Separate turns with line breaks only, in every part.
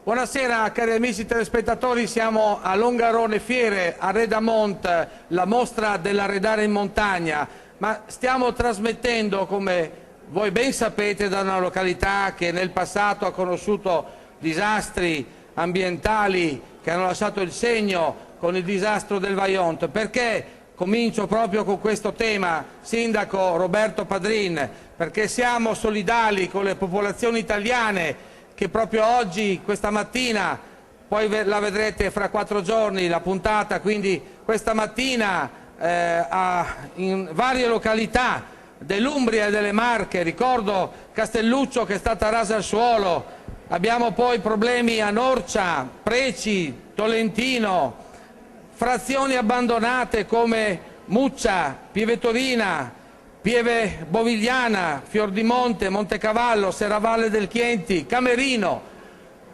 Buonasera cari amici telespettatori, siamo a Longarone Fiere, a Redamont, la mostra dell'arredare in montagna, ma stiamo trasmettendo, come voi ben sapete, da una località che nel passato ha conosciuto disastri ambientali che hanno lasciato il segno con il disastro del Vajont. Perché comincio proprio con questo tema, Sindaco Roberto Padrin? Perché siamo solidali con le popolazioni italiane che proprio oggi, questa mattina, poi la vedrete fra 4 giorni la puntata, quindi questa mattina in varie località dell'Umbria e delle Marche, ricordo Castelluccio che è stata rasa al suolo, abbiamo poi problemi a Norcia, Preci, Tolentino, frazioni abbandonate come Muccia, Pieve Torina, Pieve Bovigliana, Fiordimonte, Montecavallo, Serravalle del Chienti, Camerino,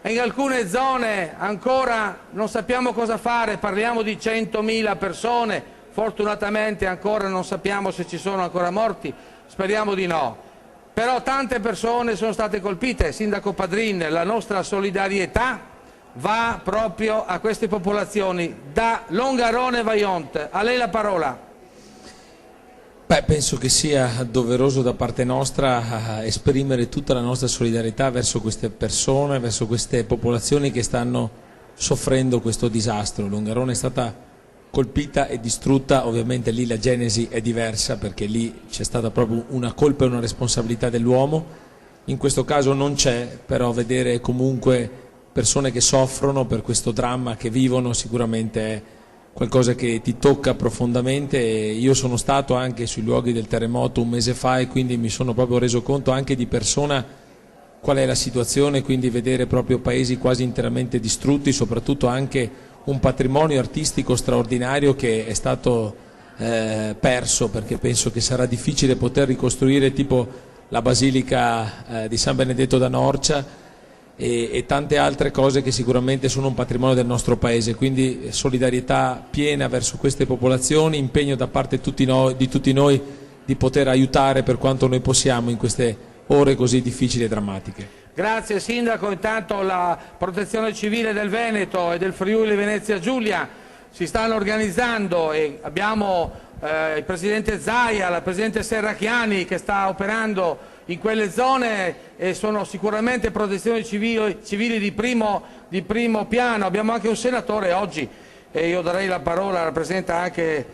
e in alcune zone ancora non sappiamo cosa fare, parliamo di 100.000 persone, fortunatamente ancora non sappiamo se ci sono ancora morti, speriamo di no. Però tante persone sono state colpite. Sindaco Padrin, la nostra solidarietà va proprio a queste popolazioni, da Longarone Vajont. A lei la parola.
Penso che sia doveroso da parte nostra esprimere tutta la nostra solidarietà verso queste persone, verso queste popolazioni che stanno soffrendo questo disastro. Longarone è stata colpita e distrutta, ovviamente lì la genesi è diversa perché lì c'è stata proprio una colpa e una responsabilità dell'uomo. In questo caso non c'è, però vedere comunque persone che soffrono per questo dramma che vivono sicuramente è qualcosa che ti tocca profondamente. Io sono stato anche sui luoghi del terremoto un mese fa e quindi mi sono proprio reso conto anche di persona qual è la situazione, quindi vedere proprio paesi quasi interamente distrutti, soprattutto anche un patrimonio artistico straordinario che è stato perso, perché penso che sarà difficile poter ricostruire tipo la Basilica di San Benedetto da Norcia e tante altre cose che sicuramente sono un patrimonio del nostro paese, quindi solidarietà piena verso queste popolazioni, impegno da parte di tutti noi di poter aiutare per quanto noi possiamo in queste ore così difficili e drammatiche.
Grazie Sindaco, intanto la Protezione Civile del Veneto e del Friuli Venezia Giulia si stanno organizzando e abbiamo il Presidente Zaia, la Presidente Serracchiani che sta operando in quelle zone e sono sicuramente protezioni civili di primo piano. Abbiamo anche un senatore oggi, e io darei la parola, rappresenta anche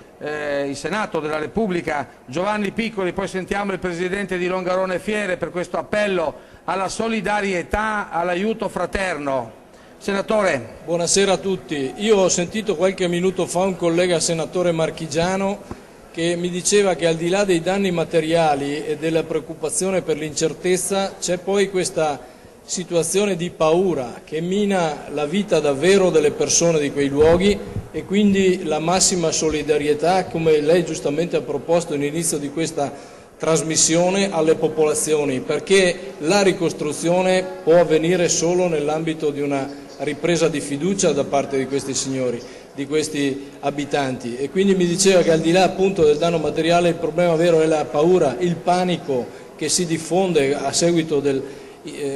il Senato della Repubblica, Giovanni Piccoli, poi sentiamo il Presidente di Longarone Fiere per questo appello alla solidarietà, all'aiuto fraterno. Senatore.
Buonasera a tutti. Io ho sentito qualche minuto fa un collega senatore marchigiano che mi diceva che al di là dei danni materiali e della preoccupazione per l'incertezza c'è poi questa situazione di paura che mina la vita davvero delle persone di quei luoghi e quindi la massima solidarietà, come lei giustamente ha proposto all'inizio di questa trasmissione, alle popolazioni, perché la ricostruzione può avvenire solo nell'ambito di una ripresa di fiducia da parte di questi signori, di questi abitanti, e quindi mi diceva che al di là appunto del danno materiale il problema vero è la paura, il panico che si diffonde a seguito del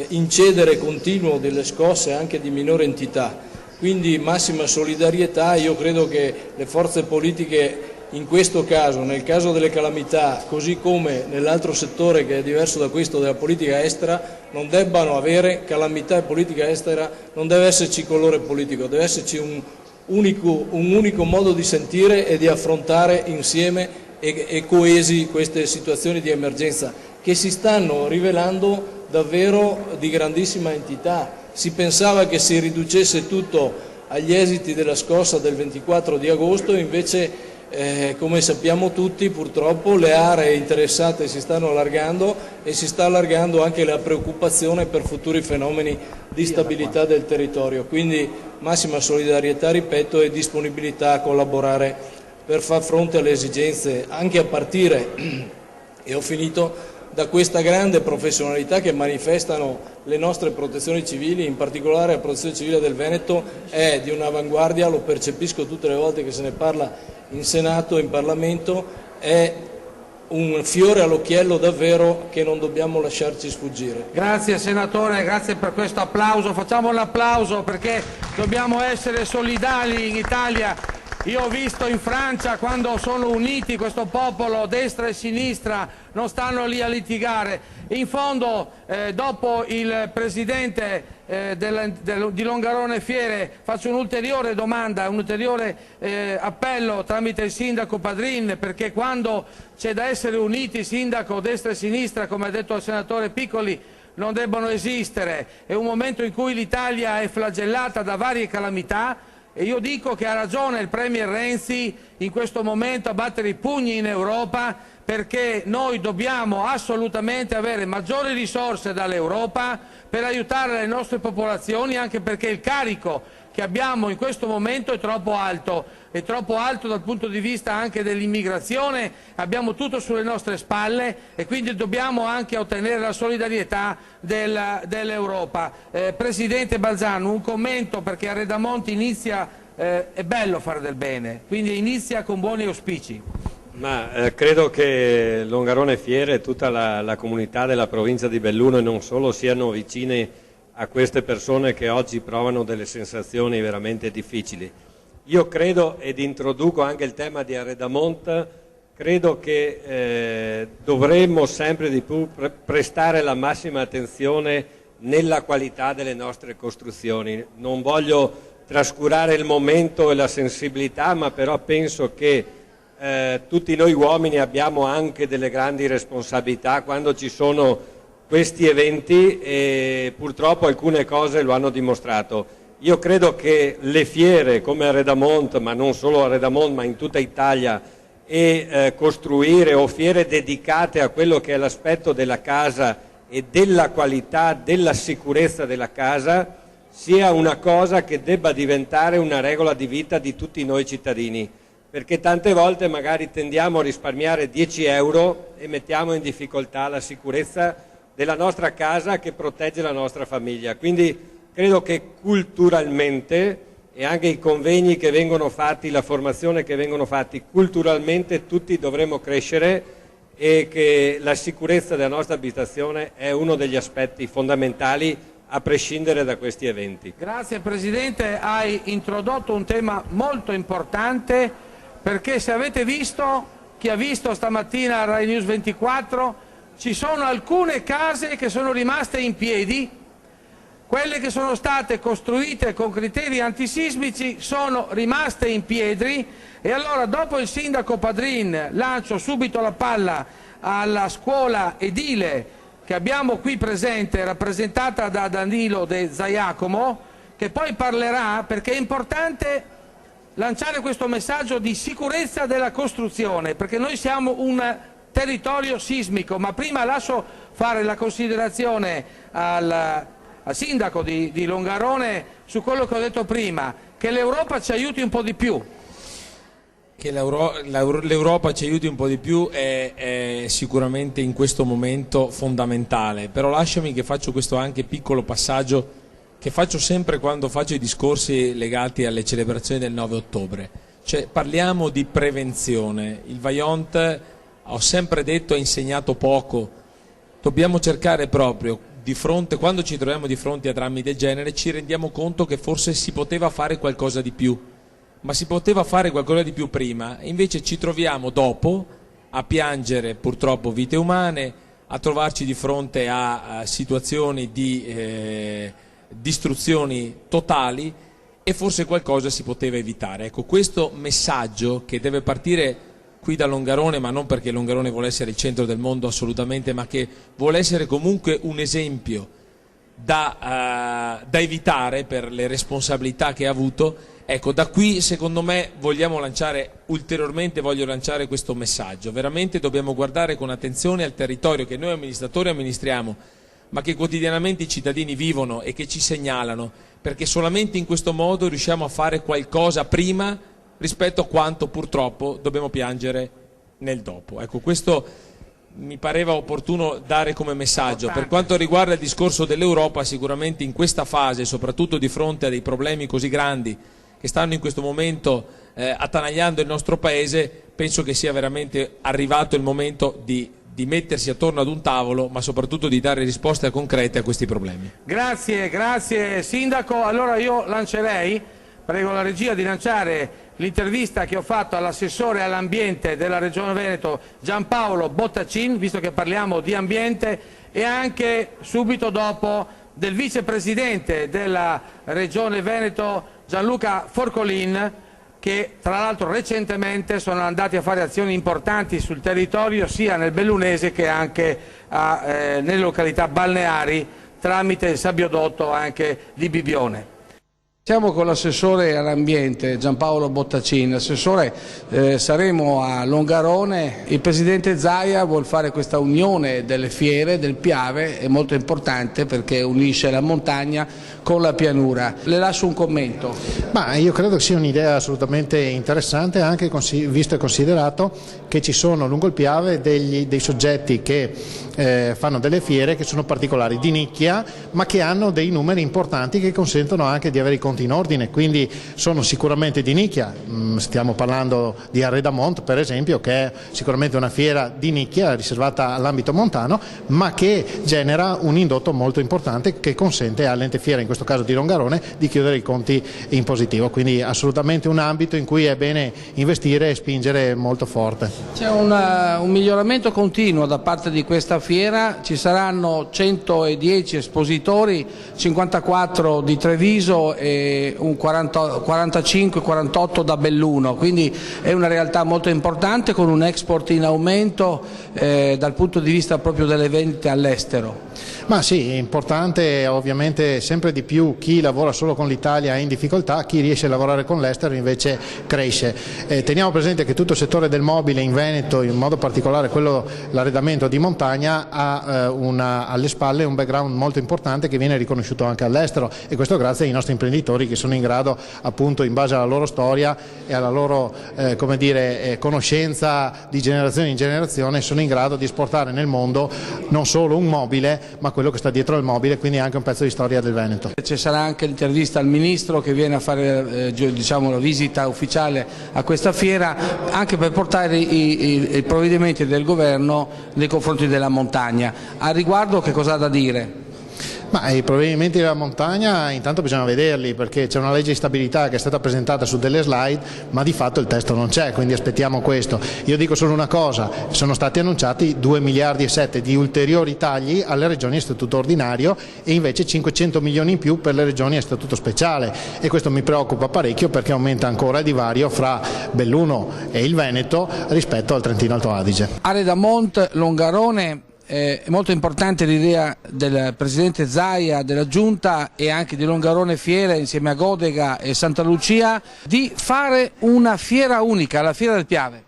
incedere continuo delle scosse anche di minore entità. Quindi massima solidarietà. Io credo che le forze politiche in questo caso, nel caso delle calamità, così come nell'altro settore che è diverso da questo della politica estera, non debbano avere calamità e politica estera, non deve esserci colore politico, deve esserci un unico modo di sentire e di affrontare insieme e coesi queste situazioni di emergenza che si stanno rivelando davvero di grandissima entità. Si pensava che si riducesse tutto agli esiti della scossa del 24 di agosto, invece come sappiamo tutti purtroppo le aree interessate si stanno allargando e si sta allargando anche la preoccupazione per futuri fenomeni di stabilità del territorio. Quindi massima solidarietà, ripeto, e disponibilità a collaborare per far fronte alle esigenze, anche a partire, e ho finito, da questa grande professionalità che manifestano le nostre protezioni civili, in particolare la Protezione Civile del Veneto è di un'avanguardia, lo percepisco tutte le volte che se ne parla in Senato, in Parlamento, è un fiore all'occhiello davvero che non dobbiamo lasciarci sfuggire.
Grazie senatore, grazie per questo applauso. Facciamo un applauso perché dobbiamo essere solidali in Italia. Io ho visto in Francia quando sono uniti questo popolo, destra e sinistra, non stanno lì a litigare. In fondo, dopo il presidente di Longarone Fiere, faccio un'ulteriore domanda, un ulteriore appello tramite il sindaco Padrin, perché quando c'è da essere uniti, sindaco, destra e sinistra, come ha detto il senatore Piccoli, non debbono esistere. È un momento in cui l'Italia è flagellata da varie calamità. E io dico che ha ragione il Premier Renzi in questo momento a battere i pugni in Europa, perché noi dobbiamo assolutamente avere maggiori risorse dall'Europa per aiutare le nostre popolazioni, anche perché il carico che abbiamo in questo momento è troppo alto dal punto di vista anche dell'immigrazione, abbiamo tutto sulle nostre spalle e quindi dobbiamo anche ottenere la solidarietà dell'Europa. Presidente Balzano, un commento, perché a Redamonte inizia, è bello fare del bene, quindi inizia con buoni auspici.
Credo che Longarone Fiere e tutta la comunità della provincia di Belluno e non solo siano vicini a queste persone che oggi provano delle sensazioni veramente difficili. Io credo, ed introduco anche il tema di Arredamont, credo che dovremmo sempre di più prestare la massima attenzione nella qualità delle nostre costruzioni. Non voglio trascurare il momento e la sensibilità, ma però penso che tutti noi uomini abbiamo anche delle grandi responsabilità quando ci sono questi eventi, e purtroppo alcune cose lo hanno dimostrato. Io credo che le fiere come Arredamont, ma non solo Arredamont, ma in tutta Italia, e costruire o fiere dedicate a quello che è l'aspetto della casa e della qualità, della sicurezza della casa, sia una cosa che debba diventare una regola di vita di tutti noi cittadini, perché tante volte magari tendiamo a risparmiare 10 euro e mettiamo in difficoltà la sicurezza della nostra casa che protegge la nostra famiglia. Quindi credo che culturalmente, e anche i convegni che vengono fatti, la formazione che vengono fatti, culturalmente tutti dovremmo crescere, e che la sicurezza della nostra abitazione è uno degli aspetti fondamentali a prescindere da questi eventi.
Grazie Presidente, hai introdotto un tema molto importante, perché se avete visto, chi ha visto stamattina Rai News 24, ci sono alcune case che sono rimaste in piedi, quelle che sono state costruite con criteri antisismici sono rimaste in piedi, e allora dopo il sindaco Padrin lancio subito la palla alla scuola edile che abbiamo qui presente, rappresentata da Danilo De Zaiacomo, che poi parlerà, perché è importante lanciare questo messaggio di sicurezza della costruzione, perché noi siamo un territorio sismico. Ma prima lascio fare la considerazione al sindaco di Longarone su quello che ho detto prima, che l'Europa ci aiuti un po' di più.
Che l'Europa ci aiuti un po' di più è sicuramente in questo momento fondamentale, però lasciami che faccio questo anche piccolo passaggio che faccio sempre quando faccio i discorsi legati alle celebrazioni del 9 ottobre, cioè parliamo di prevenzione. Il Vaillant, ho sempre detto, ha insegnato poco. Dobbiamo cercare proprio di fronte, quando ci troviamo di fronte a drammi del genere, ci rendiamo conto che forse si poteva fare qualcosa di più, ma si poteva fare qualcosa di più prima, e invece ci troviamo dopo a piangere purtroppo vite umane, a trovarci di fronte a situazioni di distruzioni totali, e forse qualcosa si poteva evitare. Ecco, questo messaggio che deve partire qui da Longarone, ma non perché Longarone vuole essere il centro del mondo assolutamente, ma che vuole essere comunque un esempio da evitare per le responsabilità che ha avuto. Ecco, da qui secondo me voglio lanciare questo messaggio. Veramente dobbiamo guardare con attenzione al territorio che noi amministratori amministriamo, ma che quotidianamente i cittadini vivono e che ci segnalano, perché solamente in questo modo riusciamo a fare qualcosa prima rispetto a quanto purtroppo dobbiamo piangere nel dopo. Ecco, questo mi pareva opportuno dare come messaggio. Per quanto riguarda il discorso dell'Europa, sicuramente in questa fase, soprattutto di fronte a dei problemi così grandi che stanno in questo momento attanagliando il nostro paese, penso che sia veramente arrivato il momento di mettersi attorno ad un tavolo, ma soprattutto di dare risposte concrete a questi problemi.
Grazie Sindaco. Allora io lancerei, prego la regia di lanciare l'intervista che ho fatto all'assessore all'ambiente della Regione Veneto Giampaolo Bottacin, visto che parliamo di ambiente, e anche subito dopo del vicepresidente della Regione Veneto Gianluca Forcolin, che tra l'altro recentemente sono andati a fare azioni importanti sul territorio sia nel Bellunese che anche nelle località balneari tramite il sabbiodotto anche di Bibbione. Siamo con l'assessore all'ambiente Giampaolo Bottacin. Assessore, saremo a Longarone, il presidente Zaia vuol fare questa unione delle fiere del Piave, è molto importante perché unisce la montagna con la pianura. Le lascio un commento.
Ma io credo che sia un'idea assolutamente interessante, anche visto e considerato che ci sono lungo il Piave dei soggetti che fanno delle fiere che sono particolari, di nicchia, ma che hanno dei numeri importanti che consentono anche di avere i conti in ordine, quindi sono sicuramente di nicchia. Stiamo parlando di Arredamont, per esempio, che è sicuramente una fiera di nicchia riservata all'ambito montano, ma che genera un indotto molto importante che consente all'ente fiera, in questo caso di Longarone, di chiudere i conti in positivo, quindi assolutamente un ambito in cui è bene investire e spingere molto forte.
C'è un miglioramento continuo da parte di questa fiera, ci saranno 110 espositori, 54 di Treviso e un 45-48 da Belluno, quindi è una realtà molto importante con un export in aumento dal punto di vista proprio delle vendite all'estero.
Ma sì, è importante, ovviamente sempre di più chi lavora solo con l'Italia è in difficoltà, chi riesce a lavorare con l'estero invece cresce. Teniamo presente che tutto il settore del mobile in Veneto, in modo particolare quello l'arredamento di montagna, ha alle spalle un background molto importante che viene riconosciuto anche all'estero, e questo grazie ai nostri imprenditori che sono in grado, appunto in base alla loro storia e alla loro conoscenza di generazione in generazione, sono in grado di esportare nel mondo non solo un mobile ma quello che sta dietro al mobile, quindi anche un pezzo di storia del Veneto.
Ci sarà anche l'intervista al Ministro che viene a fare la visita ufficiale a questa fiera, anche per portare i provvedimenti del Governo nei confronti della montagna. A riguardo che cosa ha da dire?
Ma i provvedimenti della montagna intanto bisogna vederli, perché c'è una legge di stabilità che è stata presentata su delle slide, ma di fatto il testo non c'è, quindi aspettiamo questo. Io dico solo una cosa: sono stati annunciati 2,7 miliardi di ulteriori tagli alle regioni a statuto ordinario e invece 500 milioni in più per le regioni a statuto speciale, e questo mi preoccupa parecchio perché aumenta ancora il divario fra Belluno e il Veneto rispetto al Trentino Alto Adige.
Arredamont, Longarone. È molto importante l'idea del Presidente Zaia, della Giunta e anche di Longarone Fiere insieme a Godega e Santa Lucia di fare una fiera unica, la Fiera del Piave.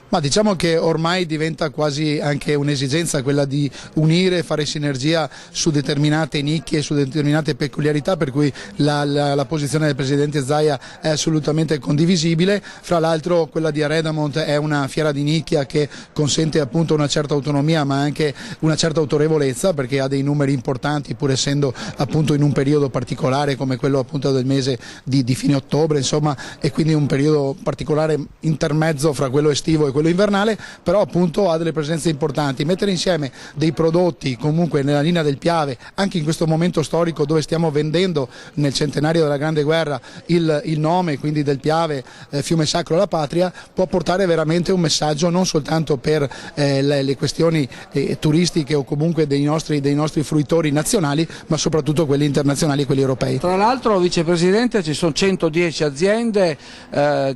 Ma diciamo che ormai diventa quasi anche un'esigenza quella di unire e fare sinergia su determinate nicchie, su determinate peculiarità, per cui la posizione del Presidente Zaia è assolutamente condivisibile. Fra l'altro quella di Arredamont è una fiera di nicchia che consente appunto una certa autonomia ma anche una certa autorevolezza, perché ha dei numeri importanti pur essendo appunto in un periodo particolare come quello appunto del mese di fine ottobre, insomma, e quindi un periodo particolare intermezzo fra quello estivo e quello invernale, però appunto ha delle presenze importanti. Mettere insieme dei prodotti comunque nella linea del Piave, anche in questo momento storico dove stiamo vendendo nel centenario della Grande Guerra il nome quindi del Piave, fiume sacro alla patria, può portare veramente un messaggio non soltanto per le questioni turistiche o comunque dei nostri fruitori nazionali, ma soprattutto quelli internazionali e quelli europei.
Tra l'altro, Vicepresidente, ci sono 110 aziende,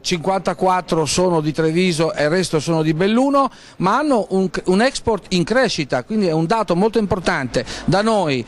54 sono di Treviso e il resto sono di Belluno, ma hanno un export in crescita, quindi è un dato molto importante. Da noi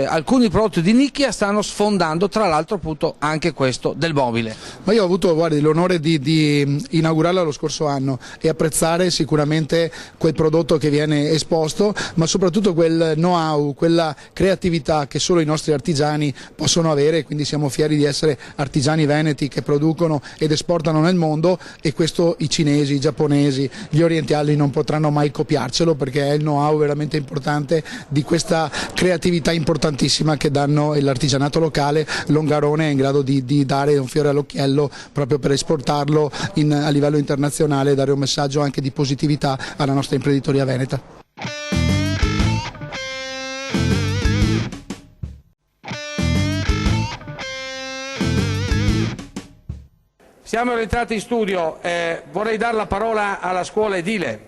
alcuni prodotti di nicchia stanno sfondando, tra l'altro appunto anche questo del mobile.
Ma io ho avuto l'onore di inaugurarla lo scorso anno e apprezzare sicuramente quel prodotto che viene esposto, ma soprattutto quel know-how, quella creatività che solo i nostri artigiani possono avere, quindi siamo fieri di essere artigiani veneti che producono ed esportano nel mondo, e questo i cinesi, i giapponesi, milanesi, gli orientali non potranno mai copiarcelo, perché è il know-how veramente importante di questa creatività importantissima che danno l'artigianato locale. Longarone è in grado di dare un fiore all'occhiello proprio per esportarlo a livello internazionale e dare un messaggio anche di positività alla nostra imprenditoria veneta.
Siamo rientrati in studio, vorrei dare la parola alla scuola edile.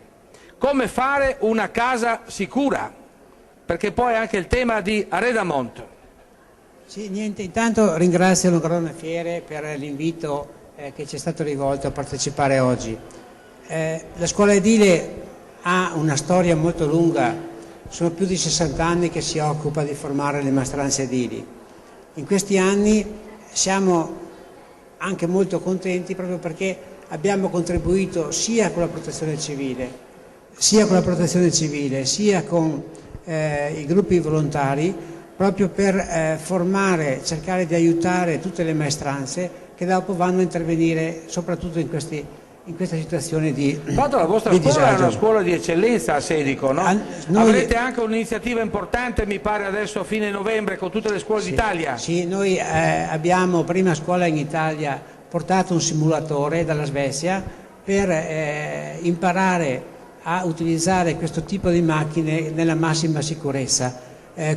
Come fare una casa sicura? Perché poi è anche il tema di Arredamont.
Sì, niente, intanto ringrazio Longarone Fiere per l'invito che ci è stato rivolto a partecipare oggi. La scuola edile ha una storia molto lunga, sono più di 60 anni che si occupa di formare le maestranze edili. In questi anni siamo anche molto contenti proprio perché abbiamo contribuito sia con la protezione civile, sia con i gruppi volontari, proprio per formare, cercare di aiutare tutte le maestranze che dopo vanno a intervenire soprattutto in queste situazioni di disagio.
Tra l'altro la vostra scuola è una scuola di eccellenza a Sedico, no? Avrete anche un'iniziativa importante, mi pare adesso a fine novembre, con tutte le scuole d'Italia.
Sì, noi abbiamo, prima scuola in Italia, portato un simulatore dalla Svezia per imparare a utilizzare questo tipo di macchine nella massima sicurezza.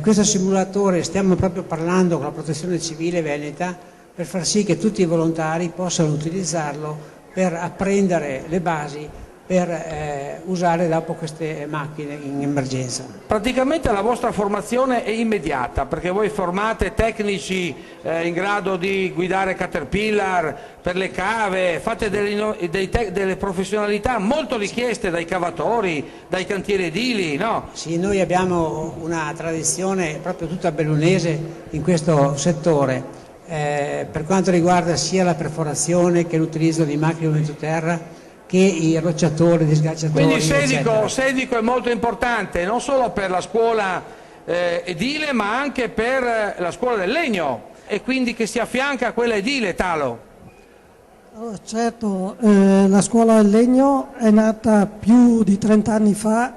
Questo simulatore, stiamo proprio parlando con la protezione civile veneta per far sì che tutti i volontari possano utilizzarlo per apprendere le basi per usare dopo queste macchine in emergenza.
Praticamente la vostra formazione è immediata, perché voi formate tecnici in grado di guidare Caterpillar per le cave, fate delle professionalità molto richieste dai cavatori, dai cantieri edili, no?
Sì, noi abbiamo una tradizione proprio tutta bellunese in questo settore, per quanto riguarda sia la perforazione che l'utilizzo di macchine di terra, che i rocciatori, gli sgacciatori.
Quindi Sedico è molto importante non solo per la scuola edile ma anche per la scuola del legno, e quindi che si affianca a quella edile, Talo.
Allora, certo, la scuola del legno è nata più di 30 anni fa,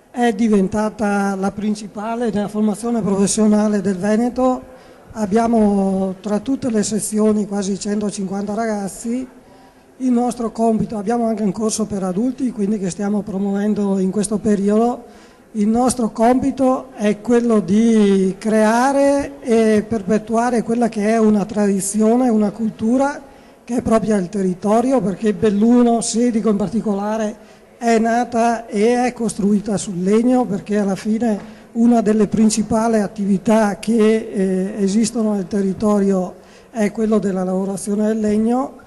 è diventata la principale nella formazione professionale del Veneto. Abbiamo tra tutte le sezioni quasi 150 ragazzi. Il nostro compito, abbiamo anche un corso per adulti, quindi che stiamo promuovendo in questo periodo. Il nostro compito è quello di creare e perpetuare quella che è una tradizione, una cultura che è propria del territorio, perché Belluno, Sedico in particolare, è nata e è costruita sul legno, perché alla fine una delle principali attività che esistono nel territorio è quello della lavorazione del legno.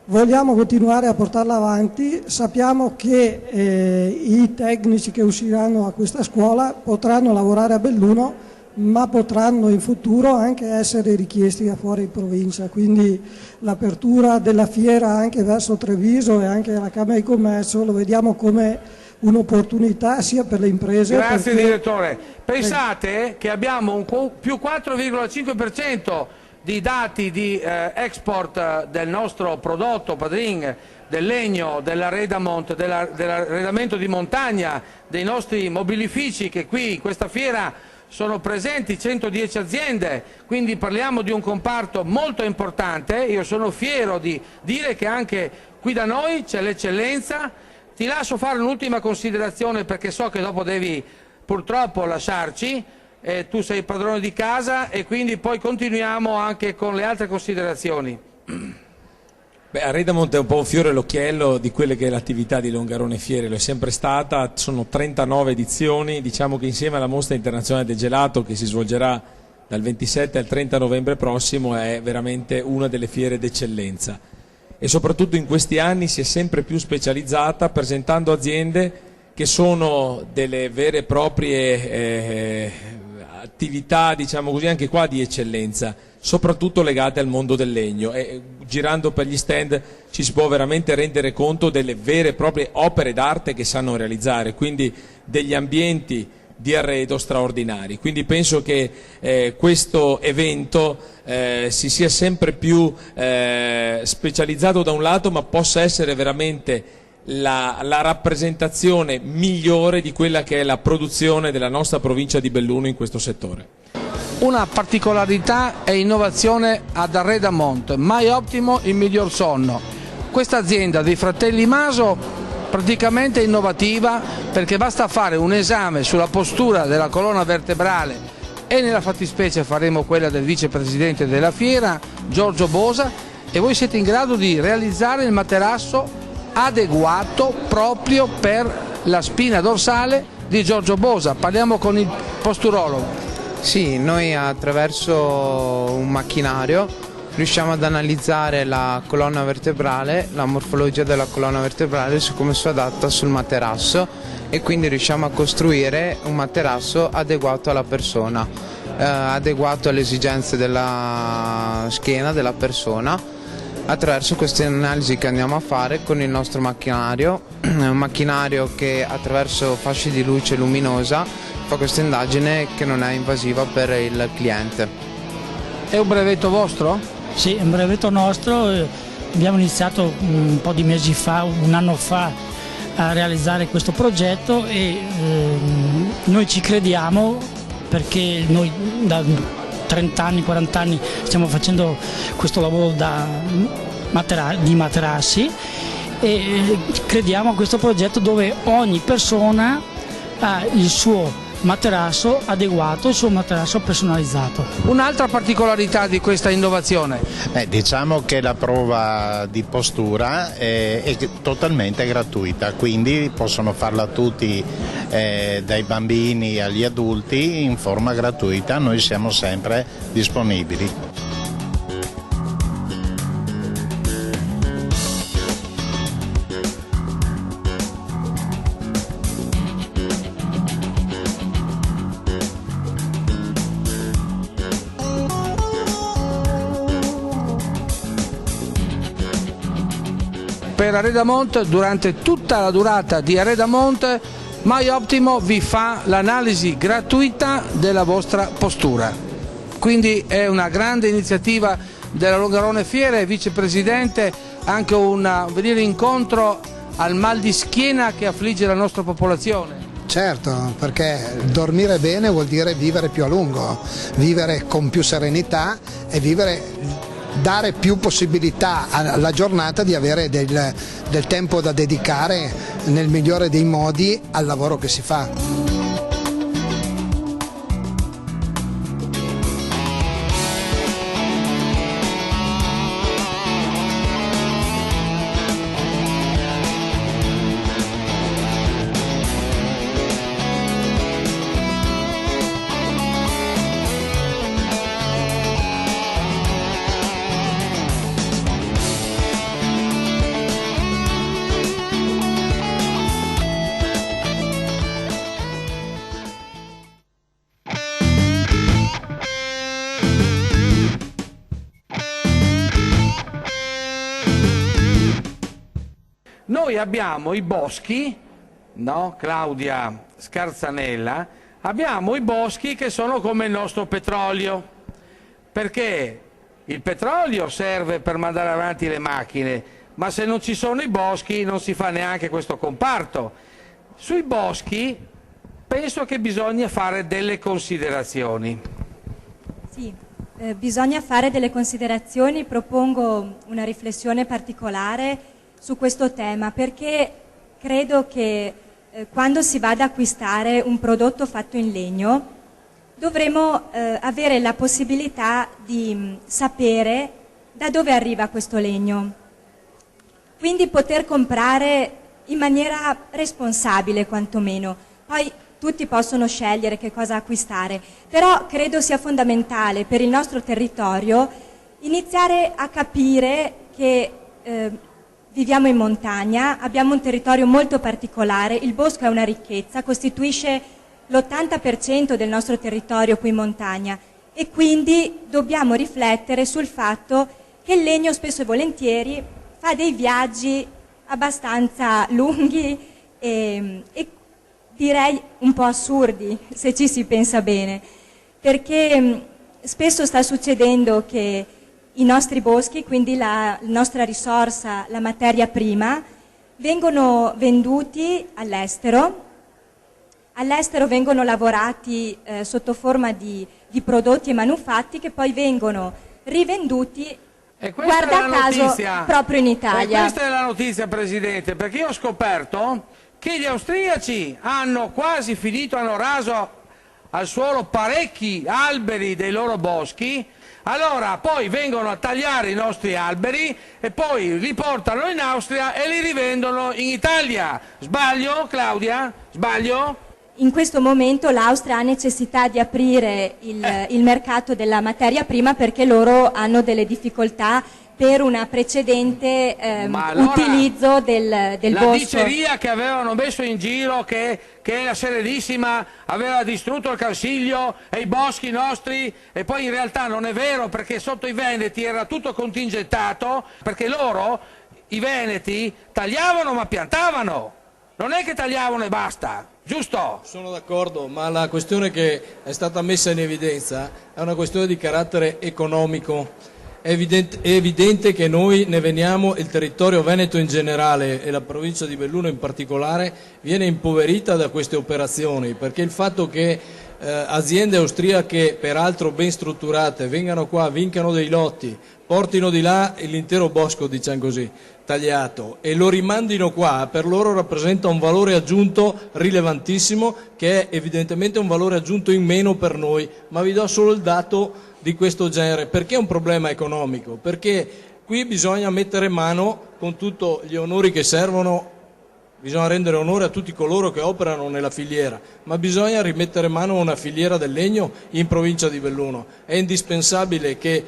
Vogliamo continuare a portarla avanti, sappiamo che i tecnici che usciranno a questa scuola potranno lavorare a Belluno, ma potranno in futuro anche essere richiesti da fuori in provincia, quindi l'apertura della fiera anche verso Treviso e anche la Camera di Commercio lo vediamo come un'opportunità sia per le imprese.
Grazie direttore. Pensate che abbiamo un più 4,5% di dati di export del nostro prodotto Padrin, del legno, dell'arredamento di montagna, dei nostri mobilifici, che qui in questa fiera sono presenti 110 aziende, quindi parliamo di un comparto molto importante. Io sono fiero di dire che anche qui da noi c'è l'eccellenza. Ti lascio fare un'ultima considerazione perché so che dopo devi purtroppo lasciarci. Tu sei padrone di casa e quindi poi continuiamo anche con le altre considerazioni.
Arredamont è un po' un fiore all'occhiello di quelle che è l'attività di Longarone Fiere, lo è sempre stata, sono 39 edizioni, diciamo che insieme alla Mostra Internazionale del Gelato che si svolgerà dal 27 al 30 novembre prossimo è veramente una delle fiere d'eccellenza e soprattutto in questi anni si è sempre più specializzata presentando aziende che sono delle vere e proprie attività, diciamo così, anche qua di eccellenza, soprattutto legate al mondo del legno, e girando per gli stand ci si può veramente rendere conto delle vere e proprie opere d'arte che sanno realizzare, quindi degli ambienti di arredo straordinari. Quindi penso che questo evento si sia sempre più specializzato da un lato, ma possa essere veramente la rappresentazione migliore di quella che è la produzione della nostra provincia di Belluno in questo settore.
Una particolarità e innovazione ad Arredamont, mai ottimo il miglior sonno. Questa azienda dei fratelli Maso praticamente è innovativa perché basta fare un esame sulla postura della colonna vertebrale e nella fattispecie faremo quella del vicepresidente della fiera, Giorgio Bosa, e voi siete in grado di realizzare il materasso adeguato proprio per la spina dorsale di Giorgio Bosa. Parliamo con il posturologo.
Sì, noi attraverso un macchinario riusciamo ad analizzare la colonna vertebrale, la morfologia della colonna vertebrale su come si adatta sul materasso e quindi riusciamo a costruire un materasso adeguato alla persona, adeguato alle esigenze della schiena della persona, attraverso queste analisi che andiamo a fare con il nostro macchinario. È un macchinario che attraverso fasci di luce luminosa fa questa indagine che non è invasiva per il cliente.
È un brevetto vostro?
Sì, è un brevetto nostro, abbiamo iniziato un po' di mesi fa, un anno fa, a realizzare questo progetto e noi ci crediamo perché noi da 30 anni, 40 anni stiamo facendo questo lavoro di materassi e crediamo a questo progetto dove ogni persona ha il suo materasso adeguato, il suo materasso personalizzato.
Un'altra particolarità di questa innovazione?
Diciamo che la prova di postura è totalmente gratuita, quindi possono farla tutti, dai bambini agli adulti, in forma gratuita. Noi siamo sempre disponibili.
Per Arredamont, durante tutta la durata di Arredamont, My Optimo vi fa l'analisi gratuita della vostra postura. Quindi è una grande iniziativa della Longarone Fiere, vicepresidente, anche un venire incontro al mal di schiena che affligge la nostra popolazione.
Certo, perché dormire bene vuol dire vivere più a lungo, vivere con più serenità e dare più possibilità alla giornata di avere del tempo da dedicare nel migliore dei modi al lavoro che si fa.
Noi abbiamo i boschi, no? Claudia Scarzanella, abbiamo i boschi che sono come il nostro petrolio, perché il petrolio serve per mandare avanti le macchine, ma se non ci sono i boschi non si fa neanche questo comparto. Sui boschi penso che bisogna fare delle considerazioni.
Sì, bisogna fare delle considerazioni, propongo una riflessione particolare su questo tema, perché credo che quando si va ad acquistare un prodotto fatto in legno dovremo avere la possibilità di sapere da dove arriva questo legno, quindi poter comprare in maniera responsabile quantomeno. Poi tutti possono scegliere che cosa acquistare, però credo sia fondamentale per il nostro territorio iniziare a capire che viviamo in montagna, abbiamo un territorio molto particolare, il bosco è una ricchezza, costituisce l'80% del nostro territorio qui in montagna e quindi dobbiamo riflettere sul fatto che il legno spesso e volentieri fa dei viaggi abbastanza lunghi e direi un po' assurdi, se ci si pensa bene, perché spesso sta succedendo che i nostri boschi, quindi la nostra risorsa, la materia prima, vengono venduti all'estero. All'estero vengono lavorati sotto forma di prodotti e manufatti che poi vengono rivenduti, guarda caso, proprio in Italia.
E questa è la notizia, Presidente, perché io ho scoperto che gli austriaci hanno quasi finito, hanno raso al suolo parecchi alberi dei loro boschi. Allora poi vengono a tagliare i nostri alberi e poi li portano in Austria e li rivendono in Italia. Sbaglio, Claudia? Sbaglio?
In questo momento l'Austria ha necessità di aprire il mercato della materia prima perché loro hanno delle difficoltà per una precedente utilizzo del bosco.
La diceria che avevano messo in giro che la Serenissima aveva distrutto il Cansiglio e i boschi nostri, e poi in realtà non è vero, perché sotto i Veneti era tutto contingentato, perché loro, i Veneti, tagliavano ma piantavano, non è che tagliavano e basta. Giusto?
Sono d'accordo, ma la questione che è stata messa in evidenza è una questione di carattere economico. È evidente che noi ne veniamo, il territorio veneto in generale e la provincia di Belluno in particolare, viene impoverita da queste operazioni, perché il fatto che aziende austriache, peraltro ben strutturate, vengano qua, vincano dei lotti, portino di là l'intero bosco, diciamo così, tagliato, e lo rimandino qua, per loro rappresenta un valore aggiunto rilevantissimo, che è evidentemente un valore aggiunto in meno per noi. Ma vi do solo il dato di questo genere. Perché è un problema economico? Perché qui bisogna mettere mano, con tutti gli onori che servono, bisogna rendere onore a tutti coloro che operano nella filiera, ma bisogna rimettere mano a una filiera del legno in provincia di Belluno. È indispensabile che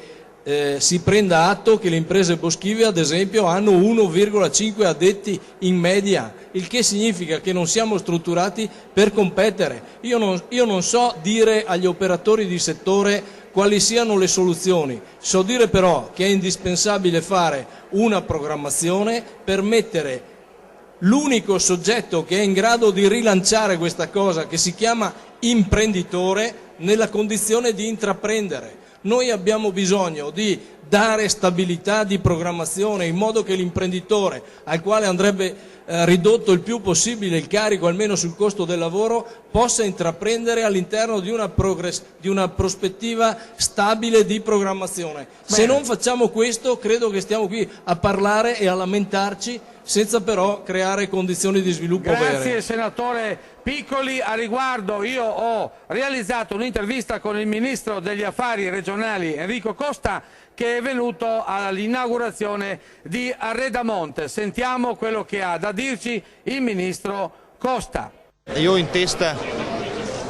si prenda atto che le imprese boschive, ad esempio, hanno 1,5 addetti in media, il che significa che non siamo strutturati per competere. Io non so dire agli operatori di settore quali siano le soluzioni, so dire però che è indispensabile fare una programmazione per mettere l'unico soggetto che è in grado di rilanciare questa cosa, che si chiama imprenditore, nella condizione di intraprendere. Noi abbiamo bisogno di dare stabilità di programmazione in modo che l'imprenditore, al quale andrebbe ridotto il più possibile il carico, almeno sul costo del lavoro, possa intraprendere all'interno di una prospettiva stabile di programmazione. Se non facciamo questo, credo che stiamo qui a parlare e a lamentarci senza però creare condizioni di sviluppo vere.
Grazie senatore Piccoli. A riguardo io ho realizzato un'intervista con il Ministro degli Affari Regionali Enrico Costa, che è venuto all'inaugurazione di Arredamonte. Sentiamo quello che ha da dirci il Ministro Costa.
Io ho in testa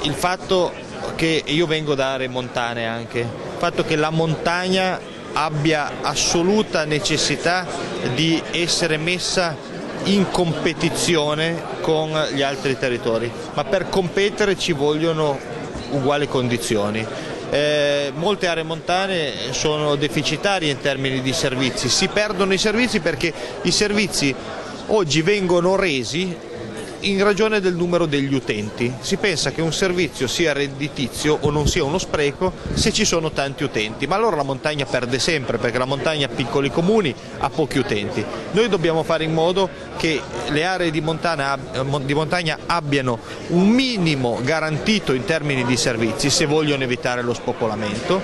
il fatto che io vengo da aree montane anche, il fatto che la montagna abbia assoluta necessità di essere messa in competizione con gli altri territori, ma per competere ci vogliono uguali condizioni. Molte aree montane sono deficitarie in termini di servizi, si perdono i servizi perché i servizi oggi vengono resi in ragione del numero degli utenti. Si pensa che un servizio sia redditizio o non sia uno spreco se ci sono tanti utenti, ma allora la montagna perde sempre, perché la montagna ha piccoli comuni, ha pochi utenti. Noi dobbiamo fare in modo che le aree di montagna abbiano un minimo garantito in termini di servizi se vogliono evitare lo spopolamento,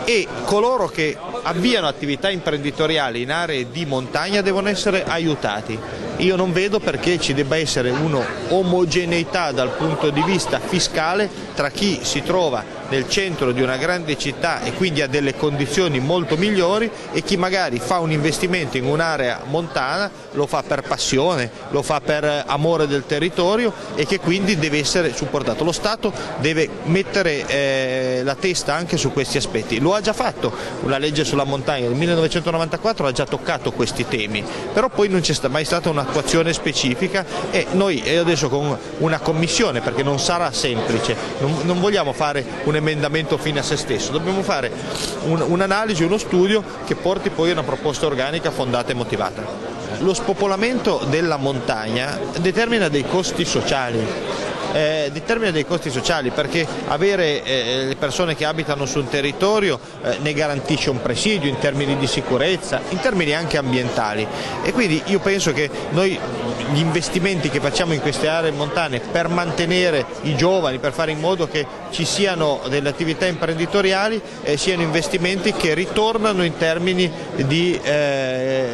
e coloro che avviano attività imprenditoriali in aree di montagna devono essere aiutati. Io non vedo perché ci debba essere un'omogeneità dal punto di vista fiscale tra chi si trova nel centro di una grande città e quindi ha delle condizioni molto migliori e chi magari fa un investimento in un'area montana, lo fa per passione, lo fa per amore del territorio e che quindi deve essere supportato. Lo Stato deve mettere la testa anche su questi aspetti. Lo ha già fatto, la legge sulla montagna del 1994 ha già toccato questi temi, però poi non c'è mai stata un'attuazione specifica e noi adesso con una commissione, perché non sarà semplice, non vogliamo fare un emendamento fine a se stesso, dobbiamo fare un'analisi, uno studio che porti poi a una proposta organica fondata e motivata. Lo spopolamento della montagna determina dei costi sociali determina dei costi sociali, perché avere le persone che abitano su un territorio ne garantisce un presidio in termini di sicurezza, in termini anche ambientali, e quindi io penso che noi gli investimenti che facciamo in queste aree montane per mantenere i giovani, per fare in modo che ci siano delle attività imprenditoriali, siano investimenti che ritornano in termini di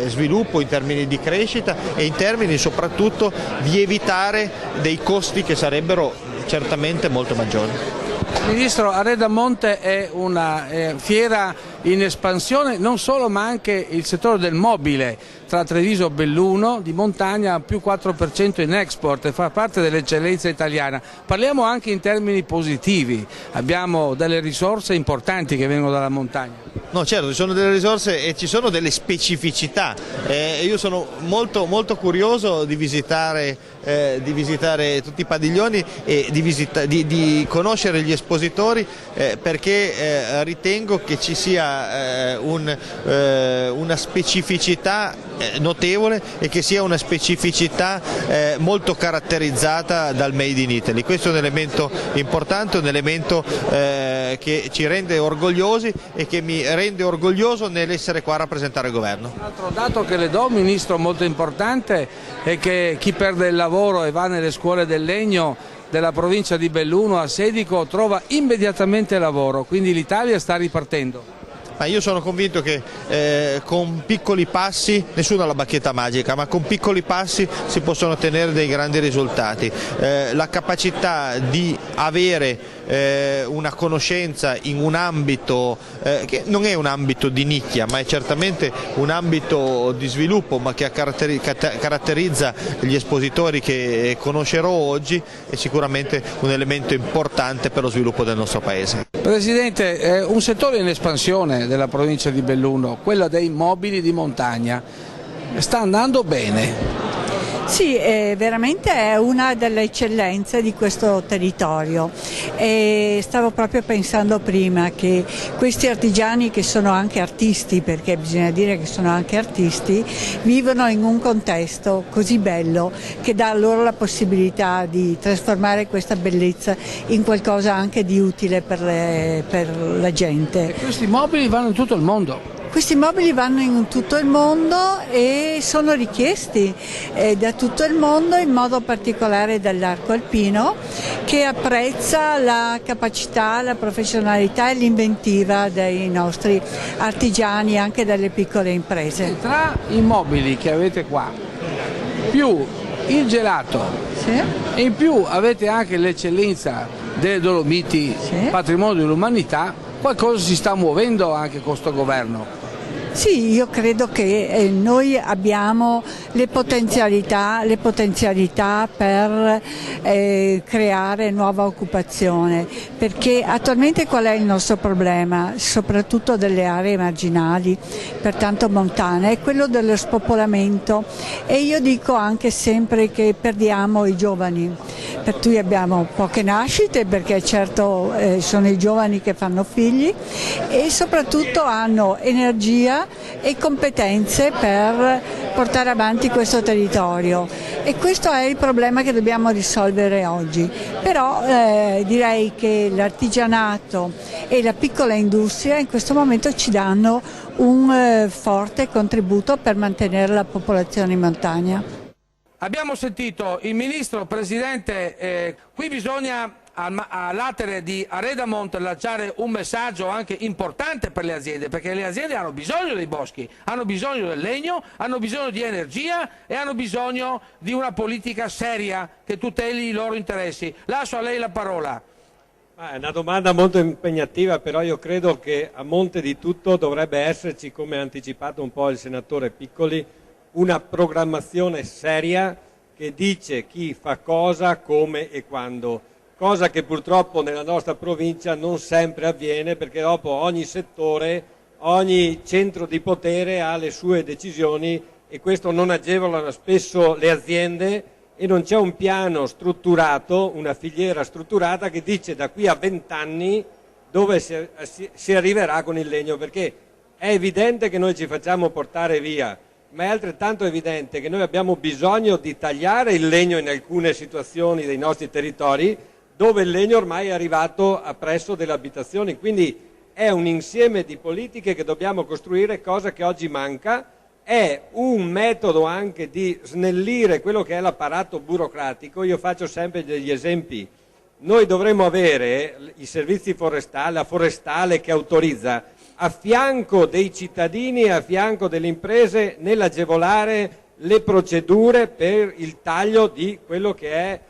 sviluppo, in termini di crescita e in termini soprattutto di evitare dei costi che sarebbero certamente molto maggiori.
Ministro, Arreda Monte è una fiera in espansione, non solo ma anche il settore del mobile, tra Treviso e Belluno, di montagna più 4% in export, e fa parte dell'eccellenza italiana. Parliamo anche in termini positivi, abbiamo delle risorse importanti che vengono dalla montagna.
No, certo, ci sono delle risorse e ci sono delle specificità. Io sono molto curioso di visitare tutti i padiglioni e di conoscere gli espositori, perché ritengo che ci sia una specificità notevole e che sia una specificità molto caratterizzata dal Made in Italy. Questo è un elemento importante, un elemento che ci rende orgogliosi e che mi rende orgoglioso nell'essere qua a rappresentare il governo.
Un altro dato che le do, Ministro, molto importante, è che chi perde il lavoro e va nelle scuole del legno della provincia di Belluno a Sedico trova immediatamente lavoro, quindi l'Italia sta ripartendo.
Ma io sono convinto che con piccoli passi, nessuno ha la bacchetta magica, ma con piccoli passi si possono ottenere dei grandi risultati. La capacità di avere una conoscenza in un ambito che non è un ambito di nicchia, ma è certamente un ambito di sviluppo, ma che caratterizza gli espositori che conoscerò oggi, è sicuramente un elemento importante per lo sviluppo del nostro Paese.
Presidente, un settore in espansione della provincia di Belluno, quello dei mobili di montagna, sta andando bene.
Sì, veramente è una delle eccellenze di questo territorio, e stavo proprio pensando prima che questi artigiani, che sono anche artisti, perché bisogna dire che sono anche artisti, vivono in un contesto così bello che dà loro la possibilità di trasformare questa bellezza in qualcosa anche di utile per la gente.
E questi mobili vanno in tutto il mondo?
Questi mobili vanno in tutto il mondo e sono richiesti da tutto il mondo, in modo particolare dall'arco alpino, che apprezza la capacità, la professionalità e l'inventiva dei nostri artigiani, anche delle piccole imprese.
Tra i mobili che avete qua, più il gelato,
sì,
e in più avete anche l'eccellenza delle Dolomiti, sì, patrimonio dell'umanità, qualcosa si sta muovendo anche con questo governo.
Sì, io credo che noi abbiamo le potenzialità per creare nuova occupazione, perché attualmente qual è il nostro problema, soprattutto delle aree marginali, pertanto montane, è quello dello spopolamento, e io dico anche sempre che perdiamo i giovani, per cui abbiamo poche nascite, perché certo sono i giovani che fanno figli, e soprattutto hanno energia e competenze per portare avanti questo territorio, e questo è il problema che dobbiamo risolvere oggi. Però direi che l'artigianato e la piccola industria in questo momento ci danno un forte contributo per mantenere la popolazione in montagna.
Abbiamo sentito il Ministro, Presidente, qui bisogna all'atere di Arreda Monte lanciare un messaggio anche importante per le aziende, perché le aziende hanno bisogno dei boschi, hanno bisogno del legno, hanno bisogno di energia e hanno bisogno di una politica seria che tuteli i loro interessi. Lascio a lei la parola.
È una domanda molto impegnativa, però io credo che a monte di tutto dovrebbe esserci, come ha anticipato un po' il senatore Piccoli, una programmazione seria che dice chi fa cosa, come e quando. Cosa che purtroppo nella nostra provincia non sempre avviene, perché dopo ogni settore, ogni centro di potere ha le sue decisioni, e questo non agevola spesso le aziende, e non c'è un piano strutturato, una filiera strutturata che dice da qui a 20 anni dove si arriverà con il legno, perché è evidente che noi ci facciamo portare via ma è altrettanto evidente che noi abbiamo bisogno di tagliare il legno in alcune situazioni dei nostri territori dove il legno ormai è arrivato appresso delle abitazioni, quindi è un insieme di politiche che dobbiamo costruire, cosa che oggi manca, è un metodo anche di snellire quello che è l'apparato burocratico. Io faccio sempre degli esempi. Noi dovremmo avere i servizi forestali, la forestale che autorizza a fianco dei cittadini e a fianco delle imprese nell'agevolare le procedure per il taglio di quello che è